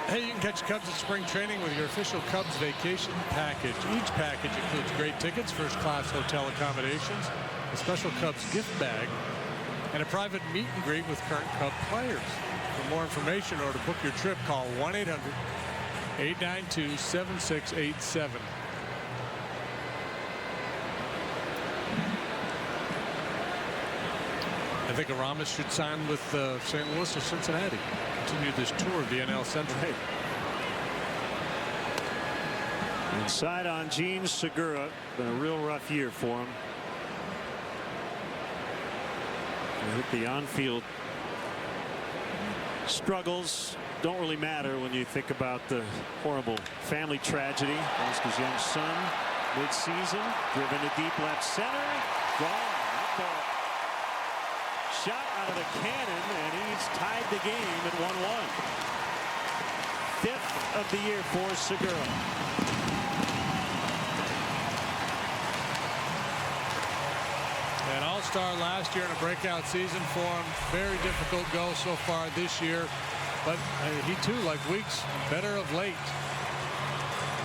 Speaker 5: Hey, you can catch Cubs at spring training with your official Cubs vacation package. Each package includes great tickets, first-class hotel accommodations, a special Cubs gift bag, and a private meet and greet with current Cub players. For more information or to book your trip, call 1-800-892-7687. I think Aramis should sign with St. Louis or Cincinnati. Continue this tour of the NL Central.
Speaker 3: Hey. Inside on Gene Segura. Been a real rough year for him. I think the on-field struggles don't really matter when you think about the horrible family tragedy. Lost his young son mid-season. Driven to deep left center. Gone. Shot out of the cannon, and he's tied the game at 1-1. 5th of the year for Segura.
Speaker 5: An all-star last year in a breakout season for him. Very difficult go so far this year. But he too, like Weeks, better of late.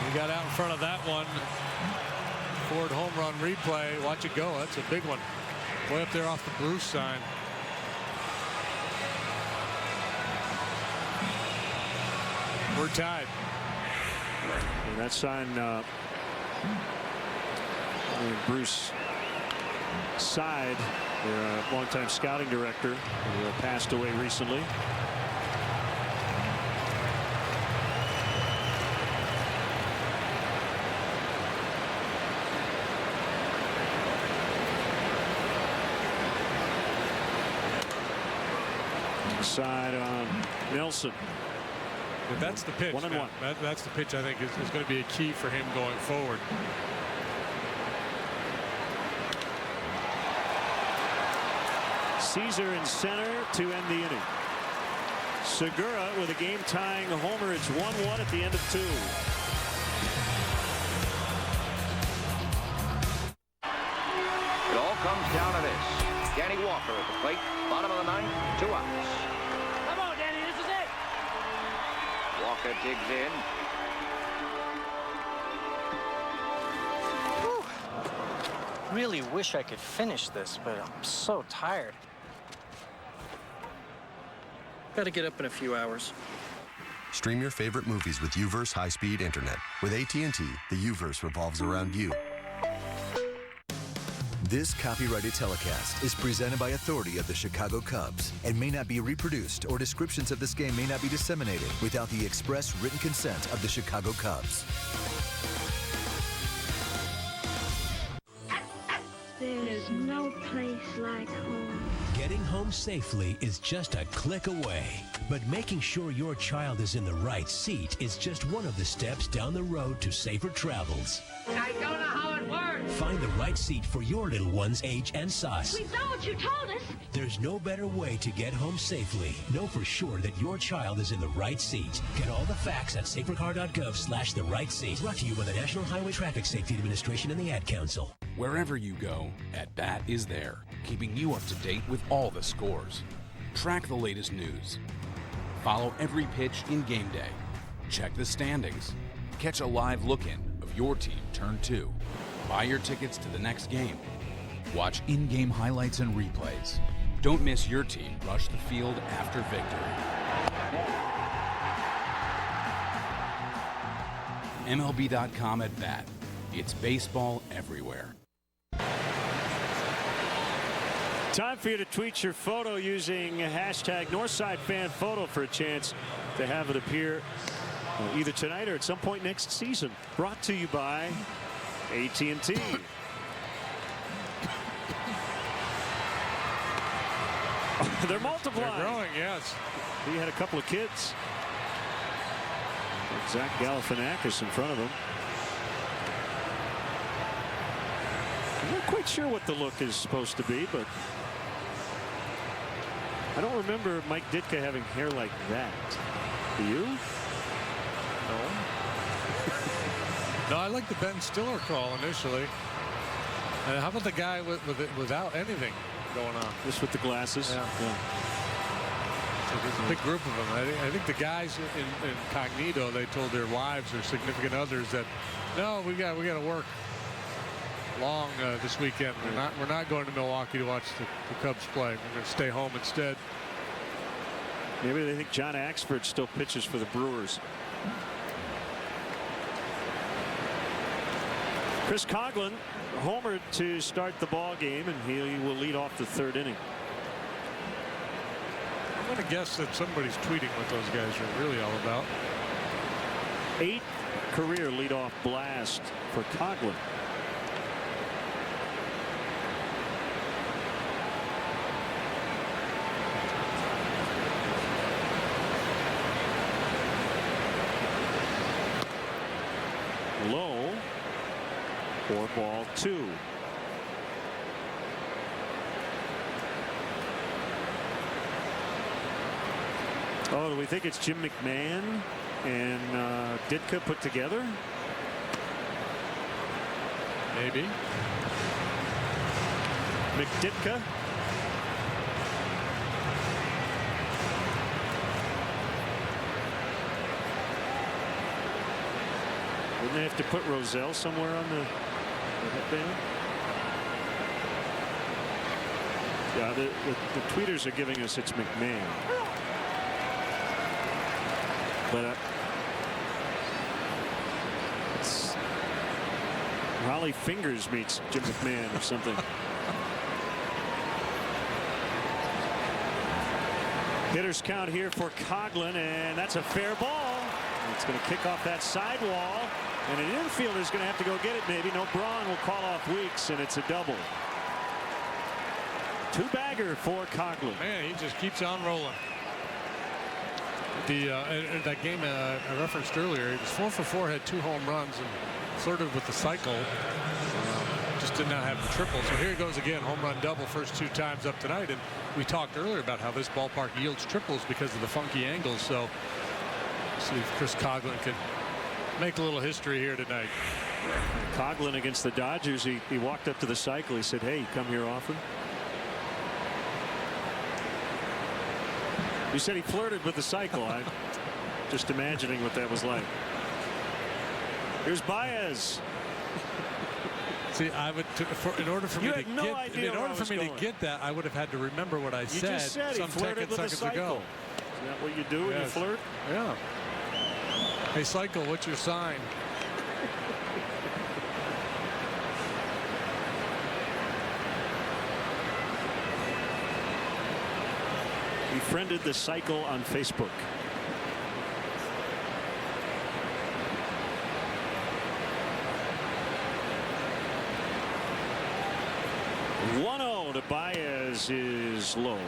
Speaker 5: He got out in front of that one. Ford home run replay. Watch it go. That's a big one. Way up there off the Bruce sign. We're tied.
Speaker 3: And that sign, Bruce Side, their longtime scouting director, who passed away recently. Side on Nelson.
Speaker 5: But that's the pitch.
Speaker 3: 1-1.
Speaker 5: That's the pitch I think is going to be a key for him going forward.
Speaker 3: Caesar in center to end the inning. Segura with a game-tying homer. It's 1-1 at the end of 2.
Speaker 15: It all comes down to this. Danny Walker at the plate. Bottom of the 9th. 2 outs.
Speaker 16: Come on, Danny. This is it.
Speaker 15: Walker digs in.
Speaker 16: Whew. Really wish I could finish this, but I'm so tired. Got to get up in a few hours.
Speaker 18: Stream your favorite movies with UVerse high-speed internet. With AT&T, the UVerse revolves around you.
Speaker 33: This copyrighted telecast is presented by authority of the Chicago Cubs and may not be reproduced, or descriptions of this game may not be disseminated without the express written consent of the Chicago Cubs.
Speaker 20: There's no place like home.
Speaker 21: Getting home safely is just a click away. But making sure your child is in the right seat is just one of the steps down the road to safer travels.
Speaker 20: I don't know how it works.
Speaker 21: Find the right seat for your little one's age and size.
Speaker 20: We know what you told us.
Speaker 21: There's no better way to get home safely. Know for sure that your child is in the right seat. Get all the facts at safercar.gov/the right seat. Brought to you by the National Highway Traffic Safety Administration and the Ad Council.
Speaker 22: Wherever you go, At Bat is there, keeping you up to date with all the scores. Track the latest news. Follow every pitch in game day. Check the standings. Catch a live look-in of your team turn 2. Buy your tickets to the next game. Watch in-game highlights and replays. Don't miss your team rush the field after victory. MLB.com At Bat. It's baseball everywhere.
Speaker 3: Time for you to tweet your photo using hashtag NorthsideFanPhoto for a chance to have it appear either tonight or at some point next season. Brought to you by AT&T. They're multiplying.
Speaker 23: They're growing, yes.
Speaker 3: He had a couple of kids. Zach Galifianakis in front of him. I'm not quite sure what the look is supposed to be, but I don't remember Mike Ditka having hair like that. Do you?
Speaker 23: No. No, I like the Ben Stiller call initially. And how about the guy without anything going on?
Speaker 3: Just with the glasses?
Speaker 23: Yeah. So there's a big group of them. I think the guys in incognito, they told their wives or significant others that, no, we got to work long this weekend. We're not going to Milwaukee to watch the Cubs play. We're going to stay home instead.
Speaker 3: Maybe they think John Axford still pitches for the Brewers. Chris Coughlin homered to start the ball game, and he will lead off the 3rd inning.
Speaker 23: I'm going to guess that somebody's tweeting what those guys are really all about.
Speaker 3: 8th career leadoff blast for Coughlin. Low for ball 2. Oh, do we think it's Jim McMahon and Ditka put together?
Speaker 23: Maybe.
Speaker 3: McDitka. Wouldn't they have to put Roselle somewhere on the headband? Yeah, the tweeters are giving us it's McMahon. But it's Raleigh Fingers meets Jim McMahon or something. Hitters count here for Coughlin, and that's a fair ball. It's going to kick off that sidewall, and an infielder is going to have to go get it maybe. No, Braun will call off Weeks, and it's a double. 2-bagger for Coughlin.
Speaker 23: Man, he just keeps on rolling. That game I referenced earlier, he was 4 for 4, had 2 home runs, and flirted with the cycle. Just did not have the triple. So here he goes again, home run double, first 2 times up tonight. And we talked earlier about how this ballpark yields triples because of the funky angles. So see if Chris Coughlin can make a little history here tonight.
Speaker 3: Coughlin against the Dodgers, he walked up to the cycle. He said, hey, you come here often? You said he flirted with the cycle. I'm just imagining what that was like. Here's Baez.
Speaker 23: See, I would in order for me to get that, I would have had to remember what I said.
Speaker 3: You just said
Speaker 23: some
Speaker 3: he flirted with the cycle.
Speaker 23: ago.
Speaker 3: Is that what you do when you flirt?
Speaker 23: Yeah. Hey, Cycle, what's your sign?
Speaker 3: Befriended the Cycle on Facebook. To Baez is low.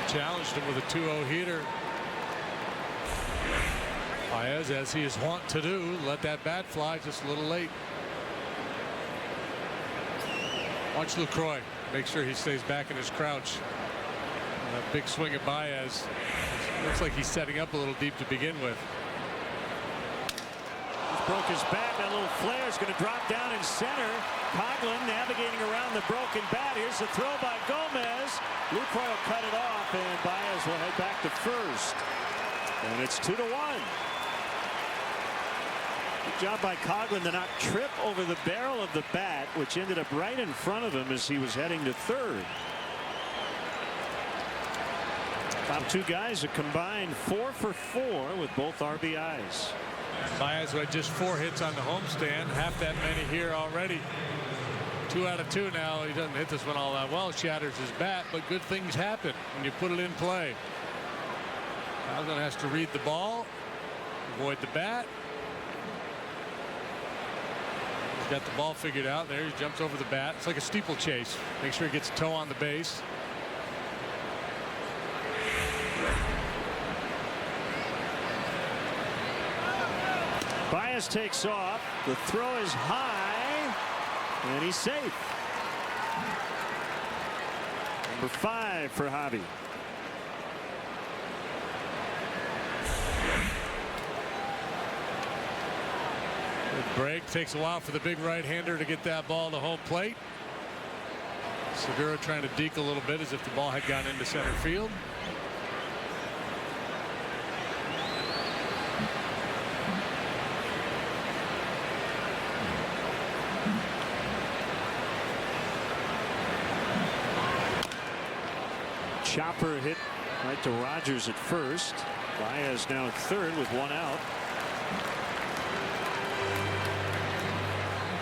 Speaker 23: Challenged him with a 2-0 heater. Baez, as he is wont to do, let that bat fly just a little late. Watch LaCroix. Make sure he stays back in his crouch. And a big swing at Baez. Looks like he's setting up a little deep to begin with.
Speaker 3: He's broke his bat. That little flare is going to drop down in center. Coughlin navigating around the broken bat. Here's the throw by Gomez. Lucroy will cut it off, and Baez will head back to first. And it's 2-1. Good job by Coughlin to not trip over the barrel of the bat, which ended up right in front of him as he was heading to third. Top two guys are combined 4 for 4 with both RBIs.
Speaker 23: Baez had just 4 hits on the homestand, half that many here already. 2 out of 2 now. He doesn't hit this one all that well. Shatters his bat, but good things happen when you put it in play. Coughlin has to read the ball, avoid the bat. He's got the ball figured out. There he jumps over the bat. It's like a steeplechase. Make sure he gets a toe on the base.
Speaker 3: Baez takes off. The throw is high, and he's safe. Number 5 for Javi.
Speaker 23: Good break. Takes a while for the big right-hander to get that ball to home plate. Segura trying to deke a little bit as if the ball had gone into center field.
Speaker 3: Chopper hit right to Rogers at first. Baez now at third with 1 out.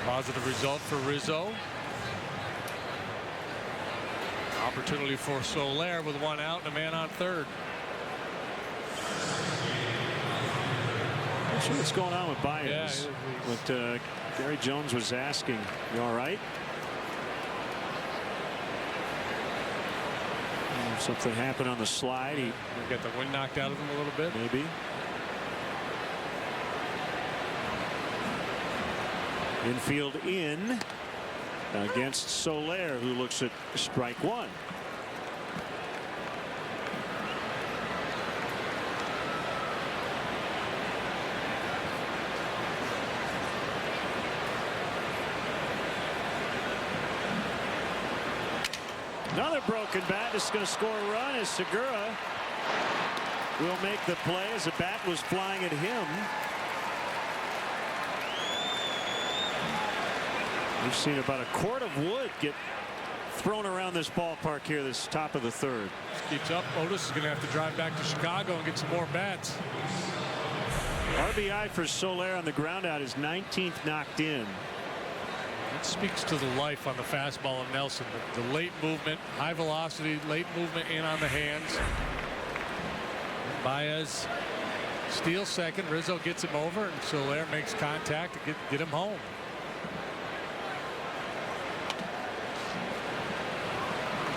Speaker 23: Positive result for Rizzo. Opportunity for Soler with 1 out and a man on third.
Speaker 3: Not sure what's going on with Baez.
Speaker 23: Yeah,
Speaker 3: But Gary Jones was asking, you all right? Something happened on the slide. He
Speaker 23: got the wind knocked out of him a little bit.
Speaker 3: Maybe. Infield in against Soler, who looks at strike 1. Another broken bat is going to score a run as Segura will make the play as the bat was flying at him. We've seen about a quart of wood get thrown around this ballpark here this top of the third.
Speaker 23: This keeps up. Otis is going to have to drive back to Chicago and get some more bats.
Speaker 3: RBI for Soler on the ground out, is 19th knocked in.
Speaker 23: That speaks to the life on the fastball of Nelson. The late movement, high velocity, late movement in on the hands. Baez steals second. Rizzo gets him over, and Soler makes contact to get him home.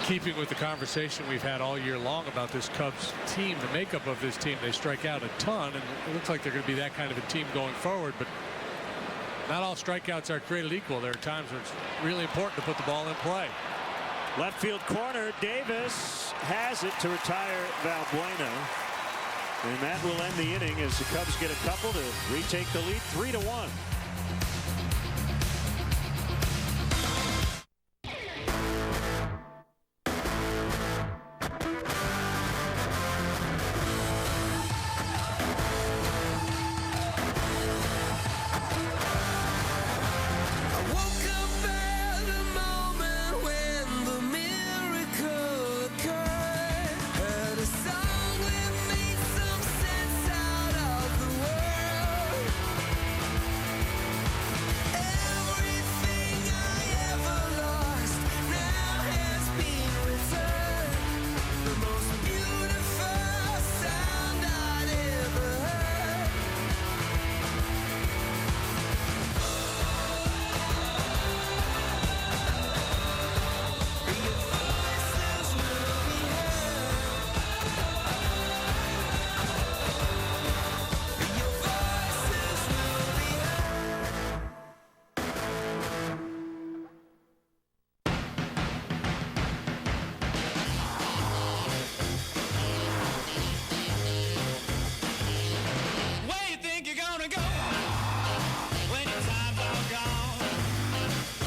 Speaker 23: Keeping with the conversation we've had all year long about this Cubs team, the makeup of this team, they strike out a ton, and it looks like they're going to be that kind of a team going forward. But not all strikeouts are created equal. There are times where it's really important to put the ball in play.
Speaker 3: Left field corner, Davis has it to retire Valbuena. And that will end the inning as the Cubs get a couple to retake the lead 3-1.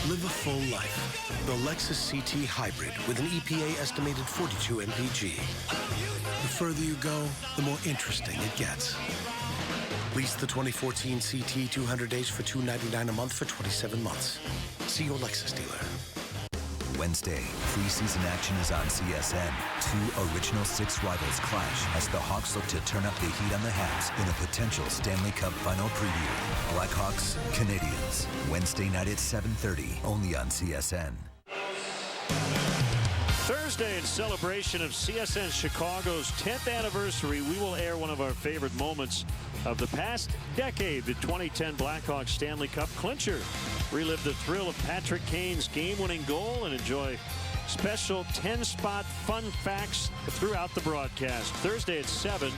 Speaker 2: Live a full life. The Lexus CT Hybrid with an EPA estimated 42 mpg. The further you go, the more interesting it gets. Lease the 2014 CT 200 days for $299 a month for 27 months. See your Lexus dealer.
Speaker 33: Wednesday, preseason action is on CSN. Two original six rivals clash as the Hawks look to turn up the heat on the Habs in a potential Stanley Cup final preview. Blackhawks, Canadiens. Wednesday night at 7:30, only on CSN.
Speaker 3: Thursday, in celebration of CSN Chicago's 10th anniversary, we will air one of our favorite moments of the past decade, the 2010 Blackhawks Stanley Cup clincher. Relive the thrill of Patrick Kane's game-winning goal and enjoy special 10-spot fun facts throughout the broadcast. Thursday at 7,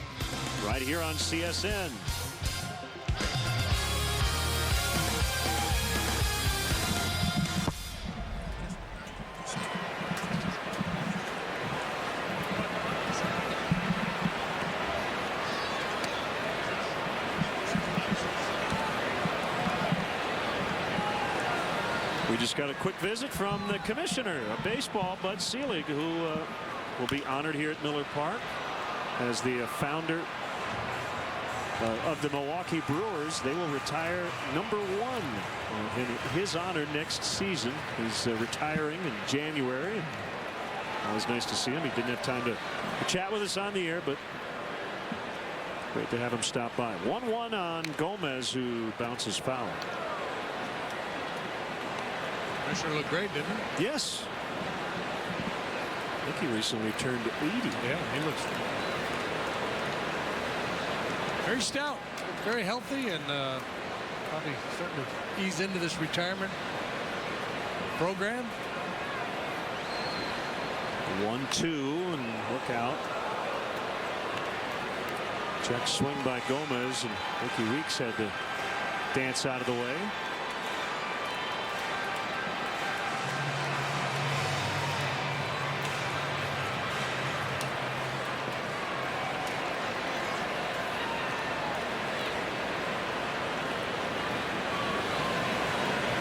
Speaker 3: right here on CSN. We just got a quick visit from the commissioner of baseball, Bud Selig, who will be honored here at Miller Park as the founder of the Milwaukee Brewers. They will retire #1 in his honor next season. He's retiring in January. Always nice to see him. He didn't have time to chat with us on the air, but great to have him stop by. 1-1 on Gomez, who bounces foul.
Speaker 23: Sure looked great, didn't he?
Speaker 3: Yes. I think he recently turned 80.
Speaker 23: Yeah, he looks very stout, very healthy, and probably starting to ease into this retirement program.
Speaker 3: 1-2, and look out. Check swing by Gomez, and Ricky Weeks had to dance out of the way.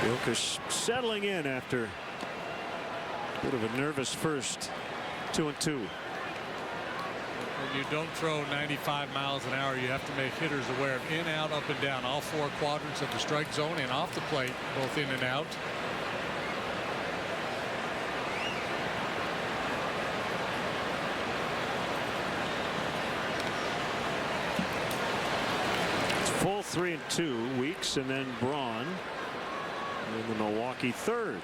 Speaker 3: Wilkes settling in after a bit of a nervous first. 2-2.
Speaker 23: When you don't throw 95 miles an hour, you have to make hitters aware of in, out, up, and down, all four quadrants of the strike zone and off the plate, both in and out.
Speaker 3: It's full 3-2. Weeks, and then Braun in the Milwaukee third.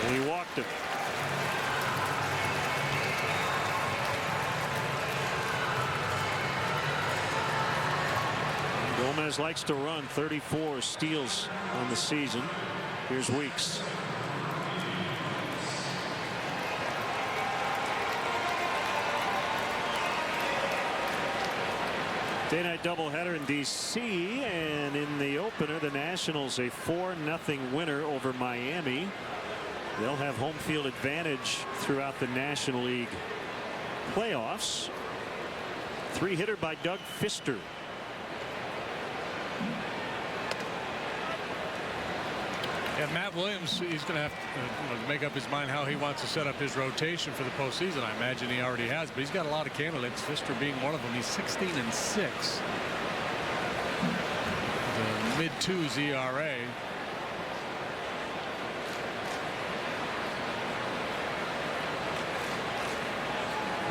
Speaker 3: And he walked it. Gomez likes to run. 34 steals on the season. Here's Weeks. Day-night doubleheader in D.C. and in the opener, the Nationals a 4-0 winner over Miami. They'll have home field advantage throughout the National League playoffs. 3-hitter by Doug Fister.
Speaker 23: Yeah, Matt Williams, he's going to have to make up his mind how he wants to set up his rotation for the postseason. I imagine he already has, but he's got a lot of candidates, Fister being one of them. He's 16-6. The mid-2s ERA.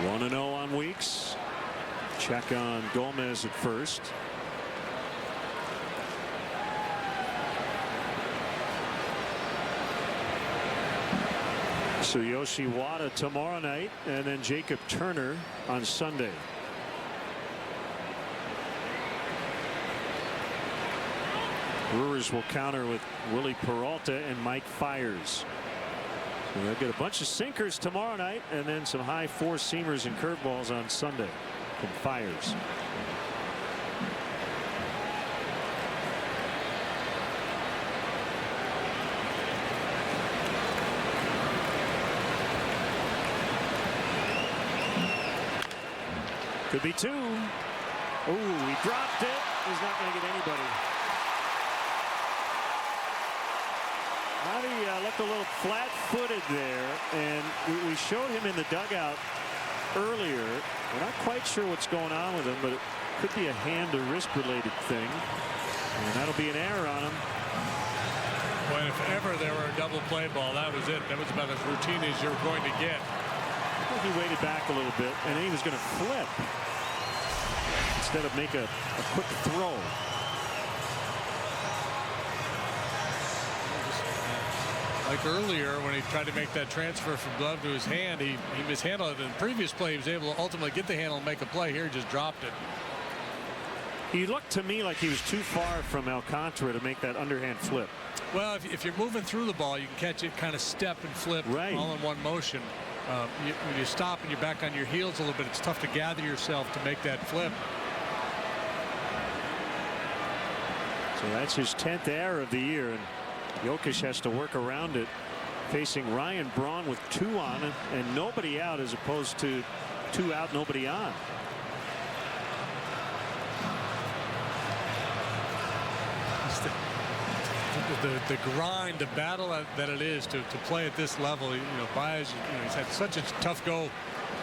Speaker 3: One 1-0 on Weeks. Check on Gomez at first. Tsuyoshi Wada tomorrow night, and then Jacob Turner on Sunday. Brewers will counter with Willie Peralta and Mike Fiers. So they'll get a bunch of sinkers tomorrow night, and then some high four-seamers and curveballs on Sunday from Fiers. Could be two. Oh, he dropped it. He's not going to get anybody. He looked a little flat-footed there, and we showed him in the dugout earlier. We're not quite sure what's going on with him, but it could be a hand or wrist-related thing, and that'll be an error on him.
Speaker 23: Well, if ever there were a double play ball, that was it. That was about as routine as you're going to get.
Speaker 3: I think he waited back a little bit, and then he was going to flip instead of make a quick throw.
Speaker 23: Like earlier when he tried to make that transfer from glove to his hand, he mishandled it. In the previous play, he was able to ultimately get the handle and make a play. Here, he just dropped it.
Speaker 3: He looked to me like he was too far from Alcantara to make that underhand flip.
Speaker 23: Well, if you're moving through the ball, you can catch it, kind of step and flip all in one motion. When you stop and you're back on your heels a little bit, it's tough to gather yourself to make that flip.
Speaker 3: So that's his 10th error of the year, and Jokic has to work around it, facing Ryan Braun with 2 on and nobody out, as opposed to 2 out, nobody on.
Speaker 23: The grind, the battle that it is to play at this level. Baez, he's had such a tough go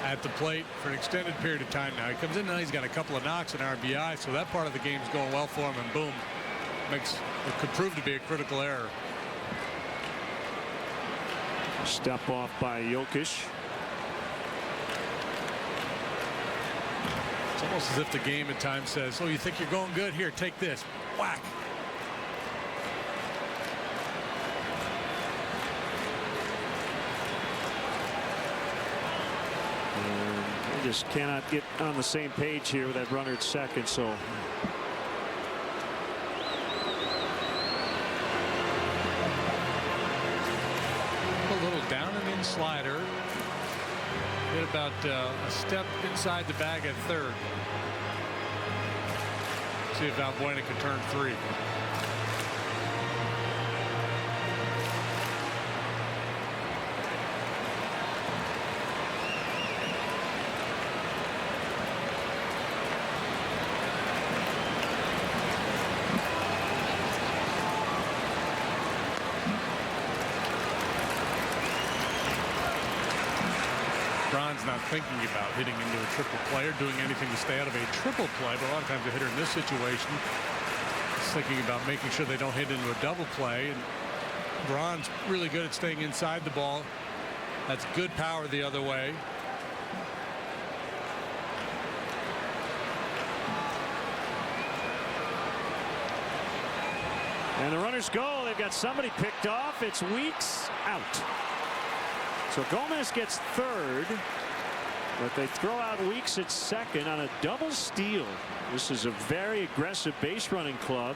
Speaker 23: at the plate for an extended period of time now. He comes in now, he's got a couple of knocks and RBI, so that part of the game's going well for him, and boom, it could prove to be a critical error.
Speaker 3: Step off by Jokic.
Speaker 23: It's almost as if the game at times says, oh, you think you're going good? Here, take this. Whack.
Speaker 3: They just cannot get on the same page here with that runner at second, so
Speaker 23: a little down and in slider. Hit about a step inside the bag at third. See if Valbuena can turn 3. Not thinking about hitting into a triple play or doing anything to stay out of a triple play, but a lot of times the hitter in this situation is thinking about making sure they don't hit into a double play, and Braun's really good at staying inside the ball. That's good power the other way.
Speaker 3: And the runners go. They've got somebody picked off. It's Weeks out. So Gomez gets third, but they throw out Weeks at second on a double steal. This is a very aggressive base running club,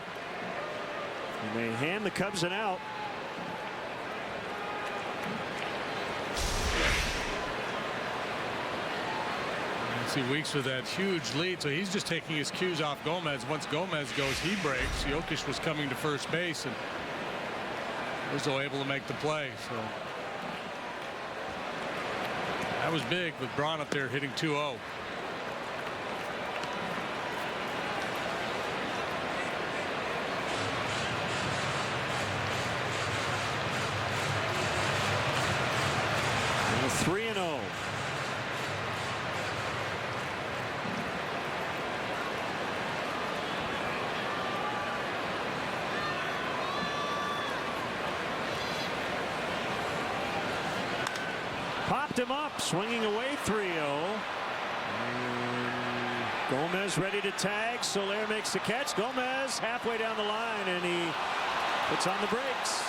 Speaker 3: and they hand the Cubs an out.
Speaker 23: See Weeks with that huge lead, so he's just taking his cues off Gomez. Once Gomez goes, he breaks. Jokic was coming to first base, and Rizzo able to make the play. So that was big with Braun up there hitting 2-0.
Speaker 3: And a 3-0. Popped him up, swinging away 3-0. Gomez ready to tag. Soler makes the catch. Gomez halfway down the line, and he puts on the brakes.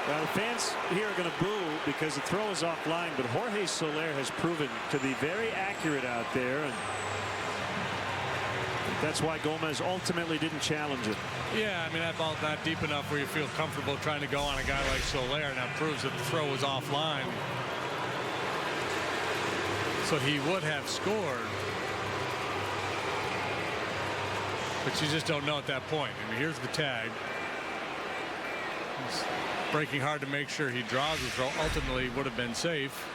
Speaker 3: Well, the fans here are going to boo because the throw is offline, but Jorge Soler has proven to be very accurate out there, and that's why Gomez ultimately didn't challenge it.
Speaker 23: Yeah, I mean, that ball's not deep enough where you feel comfortable trying to go on a guy like Soler, and that proves that the throw was offline. So he would have scored. But you just don't know at that point. I mean, here's the tag. He's breaking hard to make sure he draws the throw. Ultimately would have been safe.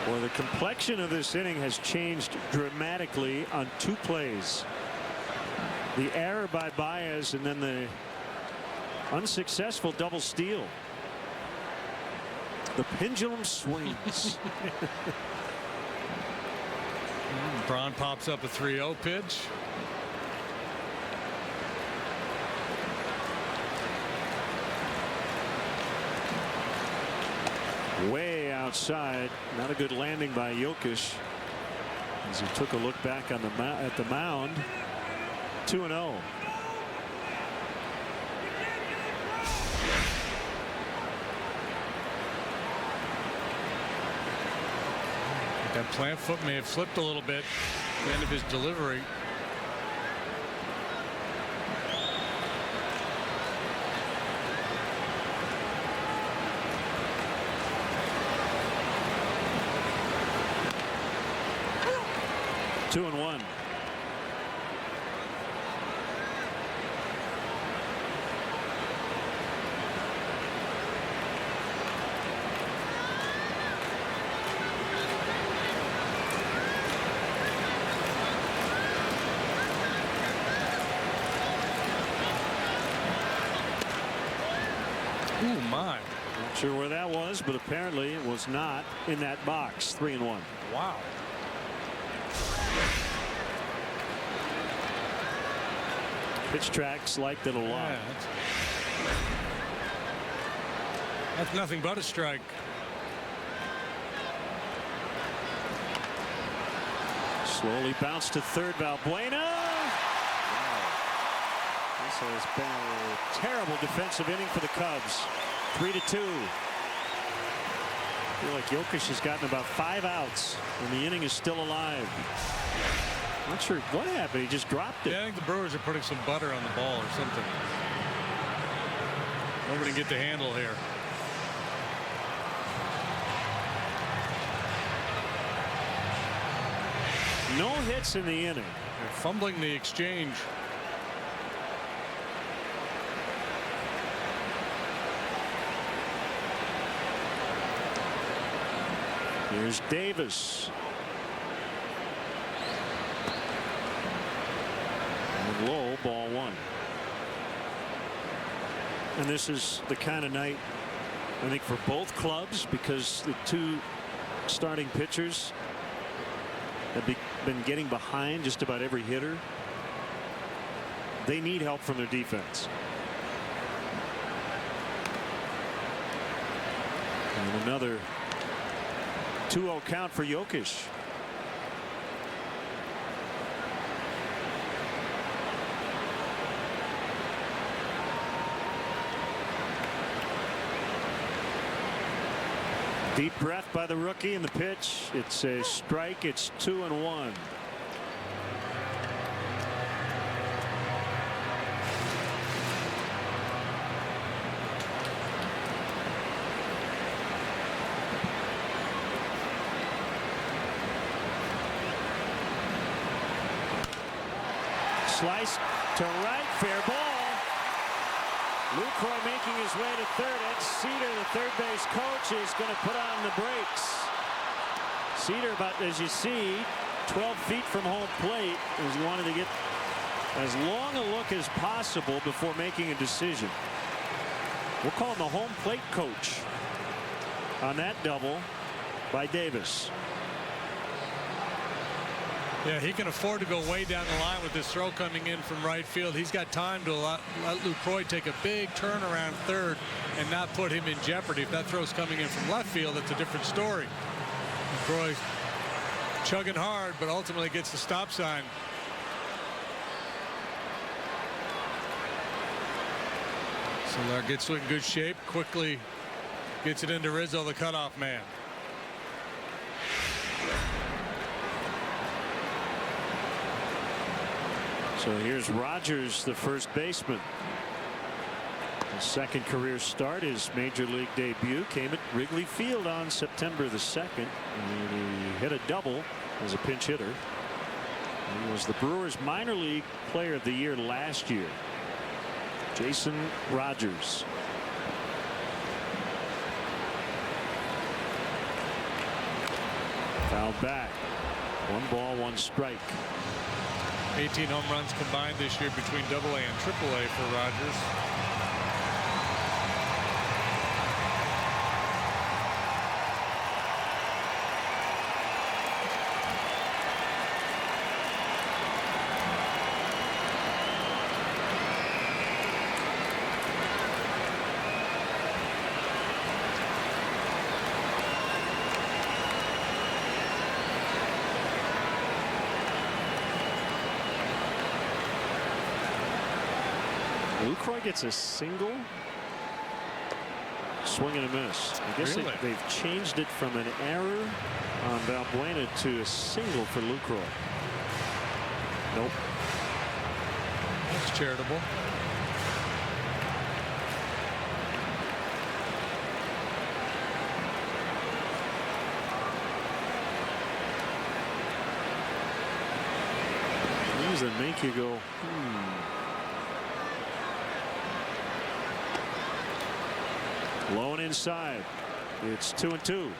Speaker 3: Well, the complexion of this inning has changed dramatically on 2 plays. The error by Baez and then the unsuccessful double steal. The pendulum swings.
Speaker 23: Braun pops up a 3-0 pitch.
Speaker 3: Way outside. Not a good landing by Jokic as he took a look back on at the mound. 2-0.
Speaker 23: That plant foot may have slipped a little bit at the end of his delivery.
Speaker 3: Two and one.
Speaker 23: Oh my.
Speaker 3: Not sure where that was, but apparently it was not in that box. 3-1.
Speaker 23: Wow.
Speaker 3: Pitch tracks liked it a lot.
Speaker 23: Yeah, that's nothing but a strike.
Speaker 3: Slowly bounced to third. Valbuena. Wow. This has been a terrible defensive inning for the Cubs. 3-2. I feel like Jokic has gotten about 5 outs, and the inning is still alive. Not sure what happened. He just dropped it.
Speaker 23: Yeah, I think the Brewers are putting some butter on the ball or something. Nobody can get the handle here.
Speaker 3: No hits in the inning.
Speaker 23: They're fumbling the exchange.
Speaker 3: Here's Davis. And low, ball 1. And this is the kind of night, I think, for both clubs, because the 2 starting pitchers have been getting behind just about every hitter. They need help from their defense. And another 2-0 count for Jokic. Deep breath by the rookie, and the pitch. It's a strike. It's 2-1.
Speaker 6: Slice to right, fair ball. Lucroy making his way to third. Ed Cedar, the third base coach, is going to put on the brakes. Cedar, about, as you see, 12 feet from home plate, as he wanted to get as long a look as possible before making a decision. We'll call him the home plate coach on that double by Davis.
Speaker 5: Yeah, he can afford to go way down the line with this throw coming in from right field. He's got time to let Lucroy take a big turnaround third and not put him in jeopardy. If that throw's coming in from left field, that's a different story. Lucroy chugging hard, but ultimately gets the stop sign. Soler gets in good shape, quickly gets it into Rizzo, the cutoff man.
Speaker 6: So here's Rogers, the first baseman. His second career start, his major league debut, came at Wrigley Field on September the 2nd. And he hit a double as a pinch hitter. He was the Brewers minor league player of the year last year. Jason Rogers. Fouled back. 1 ball, 1 strike.
Speaker 5: 18 home runs combined this year between AA and AAA for Rogers.
Speaker 6: Lucroy gets a single. Swing and a miss. I guess
Speaker 5: Really?
Speaker 6: they've changed it from an error on Valbuena to a single for Lucroy. Nope.
Speaker 5: That's charitable.
Speaker 6: Things that make you go, Low and inside. It's 2-2.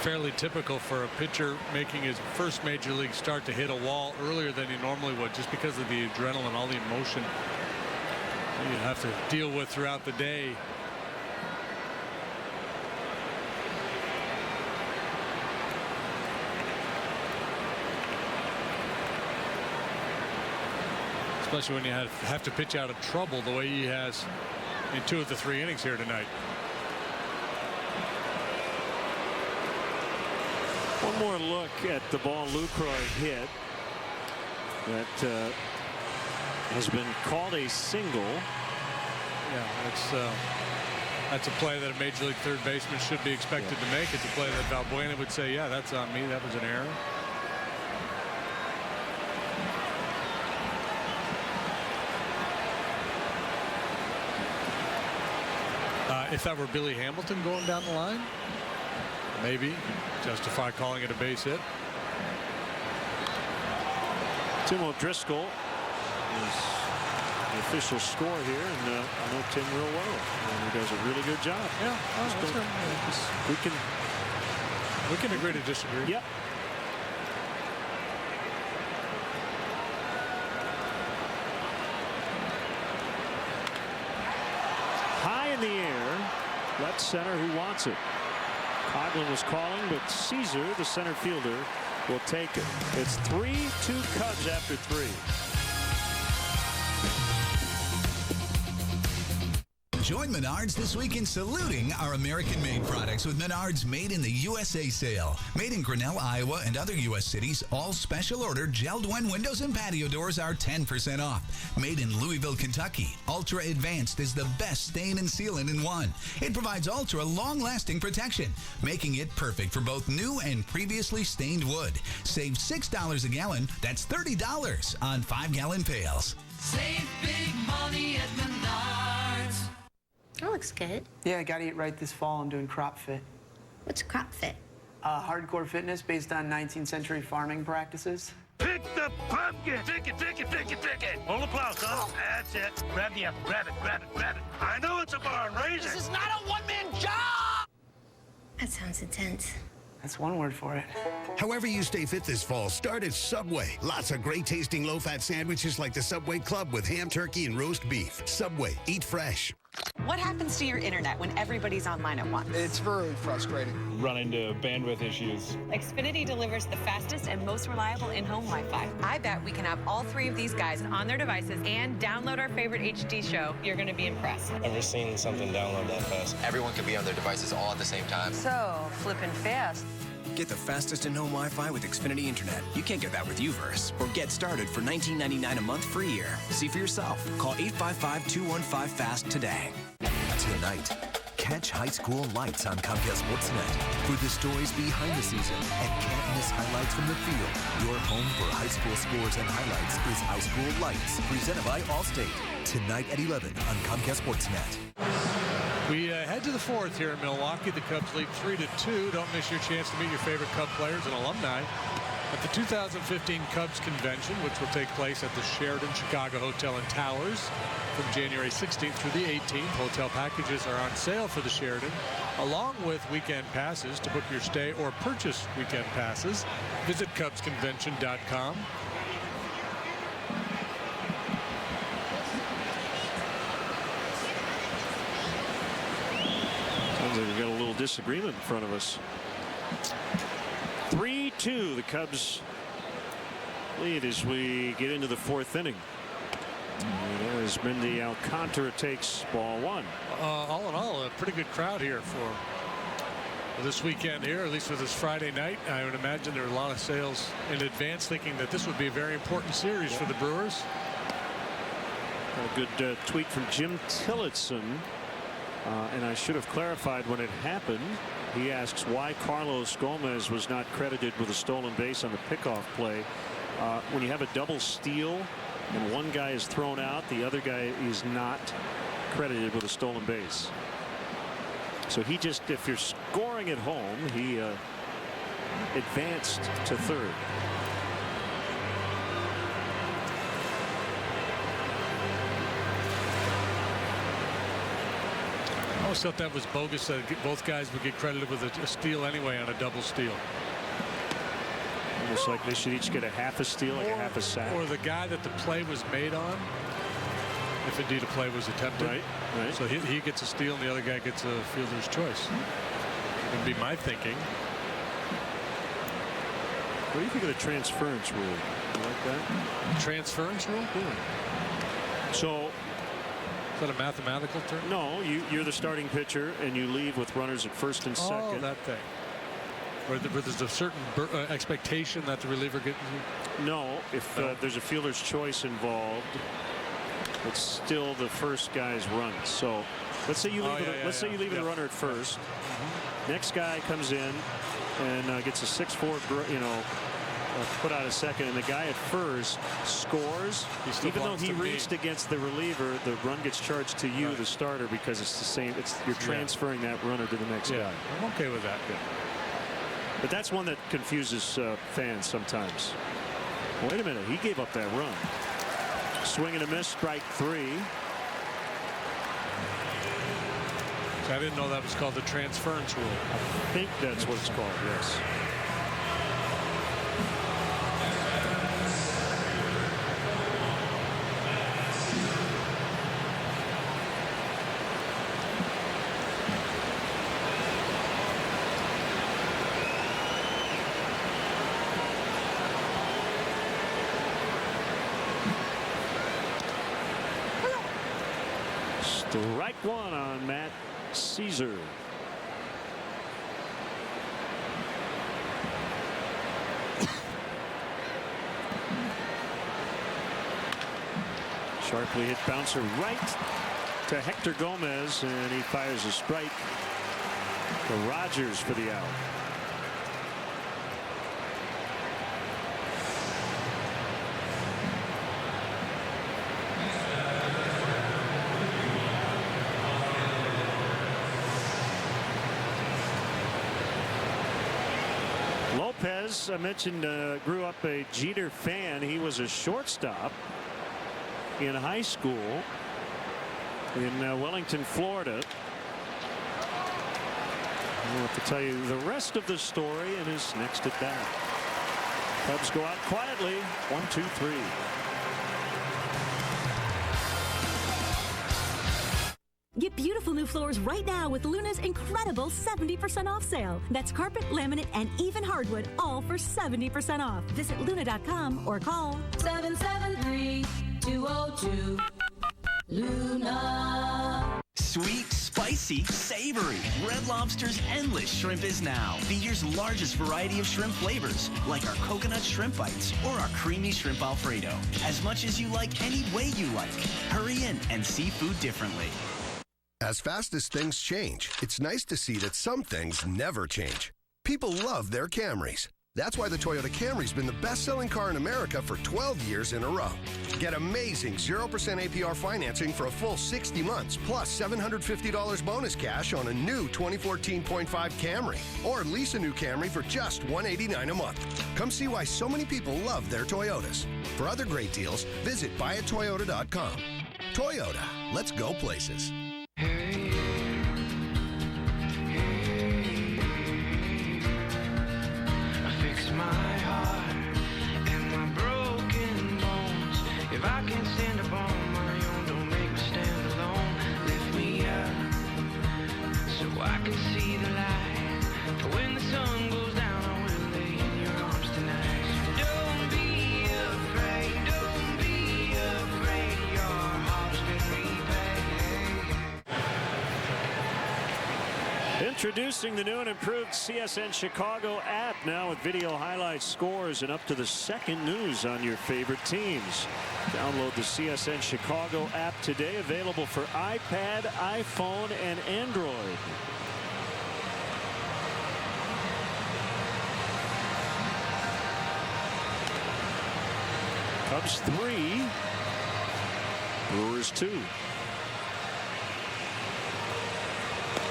Speaker 5: Fairly typical for a pitcher making his first major league start to hit a wall earlier than he normally would, just because of the adrenaline, all the emotion you have to deal with throughout the day. Especially when you have to pitch out of trouble the way he has in 2 of the 3 innings here tonight.
Speaker 6: One more look at the ball Lucroy hit that has been called a single.
Speaker 5: Yeah, that's a play that a major league third baseman should be expected to make. It's a play that Valbuena would say, yeah, that's on me. That was an error. If that were Billy Hamilton going down the line, maybe justify calling it a base hit.
Speaker 6: Tim O'Driscoll is the official score here, and I know Tim real well, and he does a really good job.
Speaker 5: Yeah, we can agree to disagree.
Speaker 6: Yep. High in the air, left center, who wants it? Coughlin was calling, but Caesar, the center fielder, will take it. It's 3-2 Cubs after 3.
Speaker 7: Join Menards this week in saluting our American-made products with Menards Made in the USA sale. Made in Grinnell, Iowa, and other U.S. cities, all special order Gel-Dwen windows and patio doors are 10% off. Made in Louisville, Kentucky, Ultra Advanced is the best stain and sealant in one. It provides ultra long-lasting protection, making it perfect for both new and previously stained wood. Save $6 a gallon. That's $30 on 5-gallon pails.
Speaker 8: Save big money at Menards.
Speaker 11: That looks good.
Speaker 24: Yeah, I got to eat right this fall. I'm doing crop fit.
Speaker 9: What's crop fit?
Speaker 10: Hardcore fitness based on 19th century farming practices.
Speaker 11: Pick the pumpkin! Pick it, pick it, pick it, pick it! Hold the plow, son. That's it. Grab the apple. Grab it, grab it, grab it. I know it's a barn raiser.
Speaker 9: This is not a one-man job! That sounds intense.
Speaker 10: That's one word for it.
Speaker 12: However you stay fit this fall, start at Subway. Lots of great tasting low-fat sandwiches like the Subway Club with ham, turkey, and roast beef. Subway, eat fresh.
Speaker 24: What happens to your internet when everybody's online at once?
Speaker 25: It's very frustrating.
Speaker 26: Run into bandwidth issues.
Speaker 24: Xfinity delivers the fastest and most reliable in-home Wi-Fi. I bet we can have all three of these guys on their devices and download our favorite HD show. You're going to be impressed.
Speaker 26: Ever seen something download that fast?
Speaker 27: Everyone can be on their devices all at the same time.
Speaker 24: So, flipping fast.
Speaker 28: Get the fastest in-home Wi-Fi with Xfinity Internet. You can't get that with UVerse. Or get started for $19.99 a month for a year. See for yourself. Call 855-215-FAST today.
Speaker 33: Tonight, catch High School Lights on Comcast Sportsnet for the stories behind the season and can't miss highlights from the field. Your home for high school scores and highlights is High School Lights, presented by Allstate. Tonight at 11 on Comcast Sportsnet.
Speaker 23: We head to the fourth here in Milwaukee. The Cubs lead 3-2. Don't miss your chance to meet your favorite Cub players and alumni at the 2015 Cubs Convention, which will take place at the Sheraton Chicago Hotel and Towers from January 16th through the 18th. Hotel packages are on sale for the Sheraton, along with weekend passes. To book your stay or purchase weekend passes, visit CubsConvention.com.
Speaker 3: Sounds like we've got a little disagreement in front of us. 3-2, the Cubs lead as we get into the fourth inning. As Mindy Alcantara takes ball one.
Speaker 23: All in all, a pretty good crowd here for this weekend here, at least for this Friday night. I would imagine there are a lot of sales in advance thinking that this would be a very important series for the Brewers.
Speaker 3: A good tweet from Jim Tillotson. And I should have clarified when it happened. He asks why Carlos Gomez was not credited with a stolen base on the pickoff play. When you have a double steal and one guy is thrown out, the other guy is not credited with a stolen base. So he just, if you're scoring at home, he advanced to third.
Speaker 23: I always thought that was bogus that both guys would get credited with a steal anyway on a double steal.
Speaker 3: Almost like they should each get a half a steal, like a half a sack.
Speaker 23: Or the guy that the play was made on, if indeed a play was attempted.
Speaker 3: Right.
Speaker 23: So he gets a steal and the other guy gets a fielder's choice. Would be my thinking.
Speaker 3: What do you think of the transference rule? You like that?
Speaker 23: Transference rule?
Speaker 3: Yeah. So.
Speaker 23: Is that a mathematical term?
Speaker 3: No, you're the starting pitcher and you leave with runners at first and second.
Speaker 23: Oh, that thing. Where there's a certain expectation that the reliever gets.
Speaker 3: No, if there's a fielder's choice involved, it's still the first guy's run. So let's say you leave the runner at first. Next guy comes in and gets a 6-4, put out a second, and the guy at first scores. Even though he reached against the reliever, the run gets charged to you, the starter, because it's the same. You're transferring that runner to the next guy.
Speaker 23: I'm okay with that. Yeah.
Speaker 3: But that's one that confuses fans sometimes. Wait a minute, he gave up that run. Swing and a miss, strike three.
Speaker 23: I didn't know that was called the transference rule.
Speaker 3: I think that's what it's called, yes. Strike one on Matt Caesar. Sharply hit bouncer right to Hector Gomez, and he fires a strike to Rogers for the out.
Speaker 6: Lopez, I mentioned, grew up a Jeter fan. He was a shortstop in high school in Wellington, Florida. I'll have to tell you the rest of the story in his next at bat. Cubs go out quietly. 1-2-3.
Speaker 1: Get beautiful new floors right now with Luna's incredible 70% off sale. That's carpet, laminate, and even hardwood, all for 70% off. Visit Luna.com or call
Speaker 8: 773-202. Luna.
Speaker 4: Sweet, spicy, savory. Red Lobster's endless shrimp is now the year's largest variety of shrimp flavors, like our coconut shrimp bites or our creamy shrimp Alfredo. As much as you like any way you like. Hurry in and see food differently.
Speaker 18: As fast as things change, it's nice to see that some things never change. People love their Camrys. That's why the Toyota Camry's been the best-selling car in America for 12 years in a row. Get amazing 0% APR financing for a full 60 months, plus $750 bonus cash on a new 2014.5 Camry. Or lease a new Camry for just $189 a month. Come see why so many people love their Toyotas. For other great deals, visit buyatoyota.com. Toyota, let's go places.
Speaker 8: My heart and my broken bones. If I can't stand up on my own, don't make me stand alone. Lift me up so I can see the light. When the sun goes down, I will lay in your arms tonight. Don't be afraid, don't be afraid. Your heart's been repaid.
Speaker 6: Introducing the new and improved CSN Chicago app, now with video highlights, scores, and up to the second news on your favorite teams. Download the CSN Chicago app today, available for iPad, iPhone, and Android. Cubs 3, Brewers 2.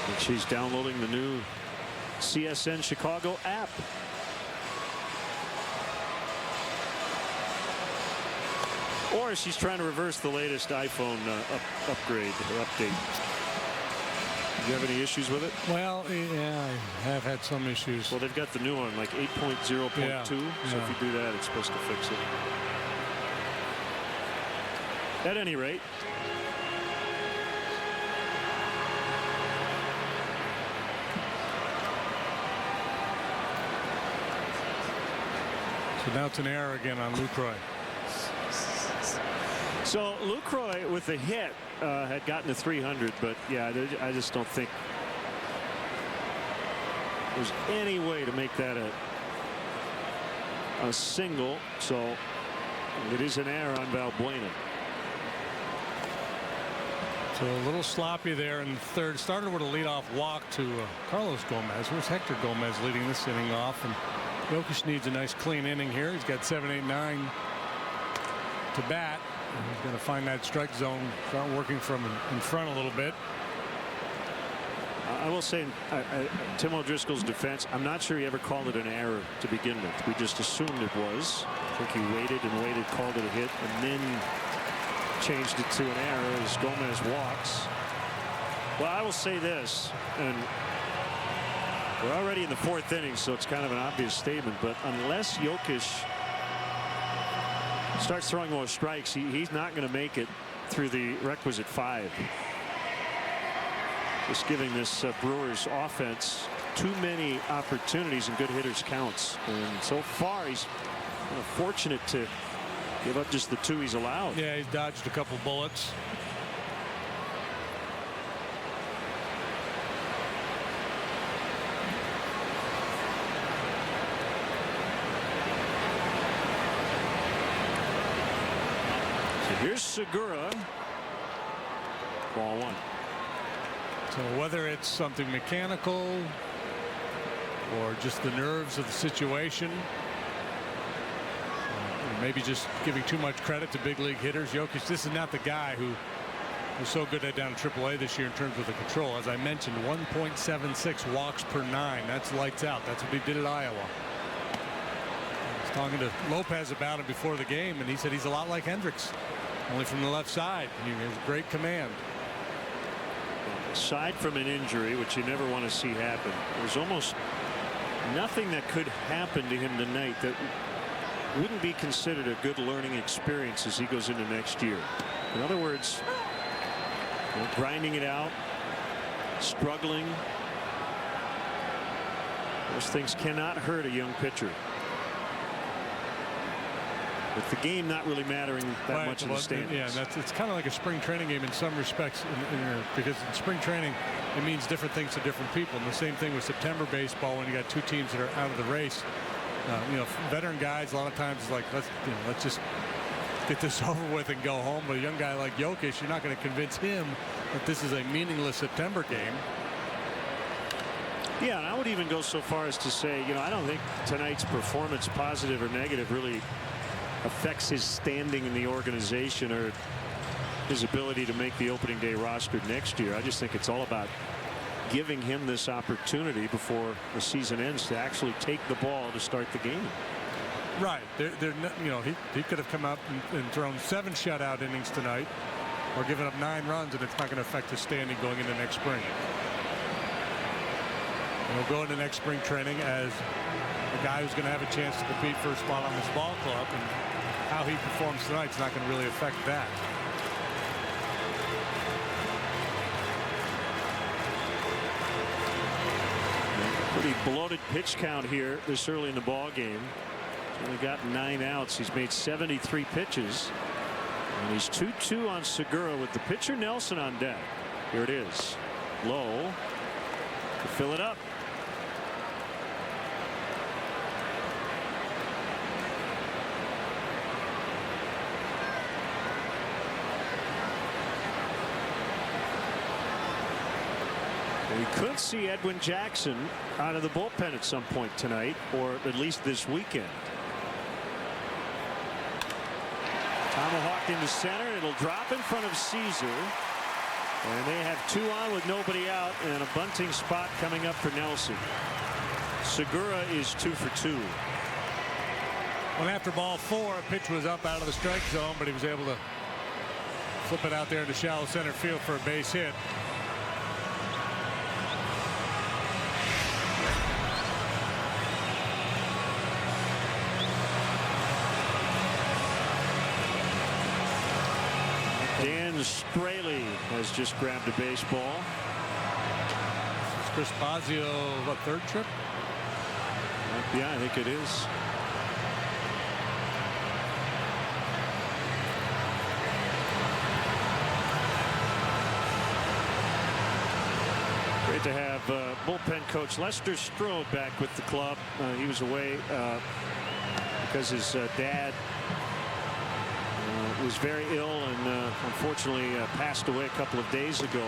Speaker 6: And she's downloading the new CSN Chicago app. Or she's trying to reverse the latest iPhone upgrade or update. Do you have any issues with it?
Speaker 23: Well, yeah, I have had some issues.
Speaker 6: Well, they've got the new one, like 8.0.2.
Speaker 23: Yeah.
Speaker 6: So if you do that, it's supposed to fix it. At any rate,
Speaker 23: so now it's an error again on Lucroy.
Speaker 6: So Lucroy with the hit had gotten to 300, but yeah, I just don't think there's any way to make that a single. So it is an error on Valbuena.
Speaker 23: So a little sloppy there in the third. Started with a leadoff walk to Carlos Gomez. Where's Hector Gomez leading this inning off? And Jokic needs a nice clean inning here. He's got 7, 8, 9 to bat. And he's going to find that strike zone, start working from in front a little bit.
Speaker 6: I will say, Tim O'Driscoll's defense, I'm not sure he ever called it an error to begin with. We just assumed it was. I think he waited and waited, called it a hit, and then changed it to an error as Gomez walks. Well, I will say this, and we're already in the 4th inning, so it's kind of an obvious statement, but unless Jokic starts throwing more strikes, he's not going to make it through the requisite 5. Just giving this Brewers offense too many opportunities and good hitters counts. And so far, he's fortunate to give up just the 2 he's allowed.
Speaker 23: Yeah, he's dodged a couple bullets.
Speaker 6: Here's Segura. Ball 1.
Speaker 23: So whether it's something mechanical or just the nerves of the situation, or maybe just giving too much credit to big league hitters. Jokic, this is not the guy who was so good at down AAA this year in terms of the control. As I mentioned, 1.76 walks per 9. That's lights out. That's what he did at Iowa. talking to Lopez about him before the game, and he said he's a lot like Hendricks, only from the left side. He has great command.
Speaker 6: Aside from an injury, which you never want to see happen, there's almost nothing that could happen to him tonight that wouldn't be considered a good learning experience as he goes into next year. In other words, grinding it out, struggling, those things cannot hurt a young pitcher. With the game not really mattering that much in the standings.
Speaker 23: Yeah, it's kind of like a spring training game in some respects, because in spring training it means different things to different people. And the same thing with September baseball when you got two teams that are out of the race. Veteran guys a lot of times is like, let's just get this over with and go home. But a young guy like Jokic, you're not going to convince him that this is a meaningless September game.
Speaker 6: Yeah, and I would even go so far as to say, I don't think tonight's performance, positive or negative, really affects his standing in the organization or his ability to make the opening day roster next year. I just think it's all about giving him this opportunity before the season ends to actually take the ball to start the game.
Speaker 23: Right. He could have come up and thrown 7 shutout innings tonight, or given up 9 runs, and it's not going to affect his standing going into next spring. He'll go into next spring training as a guy who's going to have a chance to compete for a spot on this ball club, and how he performs tonight is not going to really affect that.
Speaker 6: Pretty bloated pitch count here this early in the ball game. He's only got 9 outs. He's made 73 pitches, and he's 2-2 on Segura with the pitcher Nelson on deck. Here it is, low to fill it up. We could see Edwin Jackson out of the bullpen at some point tonight, or at least this weekend. Tomahawk into center. It'll drop in front of Caesar. And they have 2 on with nobody out, and a bunting spot coming up for Nelson. Segura is 2 for 2.
Speaker 23: Well, after ball 4, a pitch was up out of the strike zone, but he was able to flip it out there into shallow center field for a base hit.
Speaker 6: Straley has just grabbed a baseball.
Speaker 23: Is Chris Bosio a 3rd trip?
Speaker 6: Yeah, I think it is. Great to have bullpen coach Lester Strode back with the club. He was away because his dad was very ill and unfortunately passed away a couple of days ago.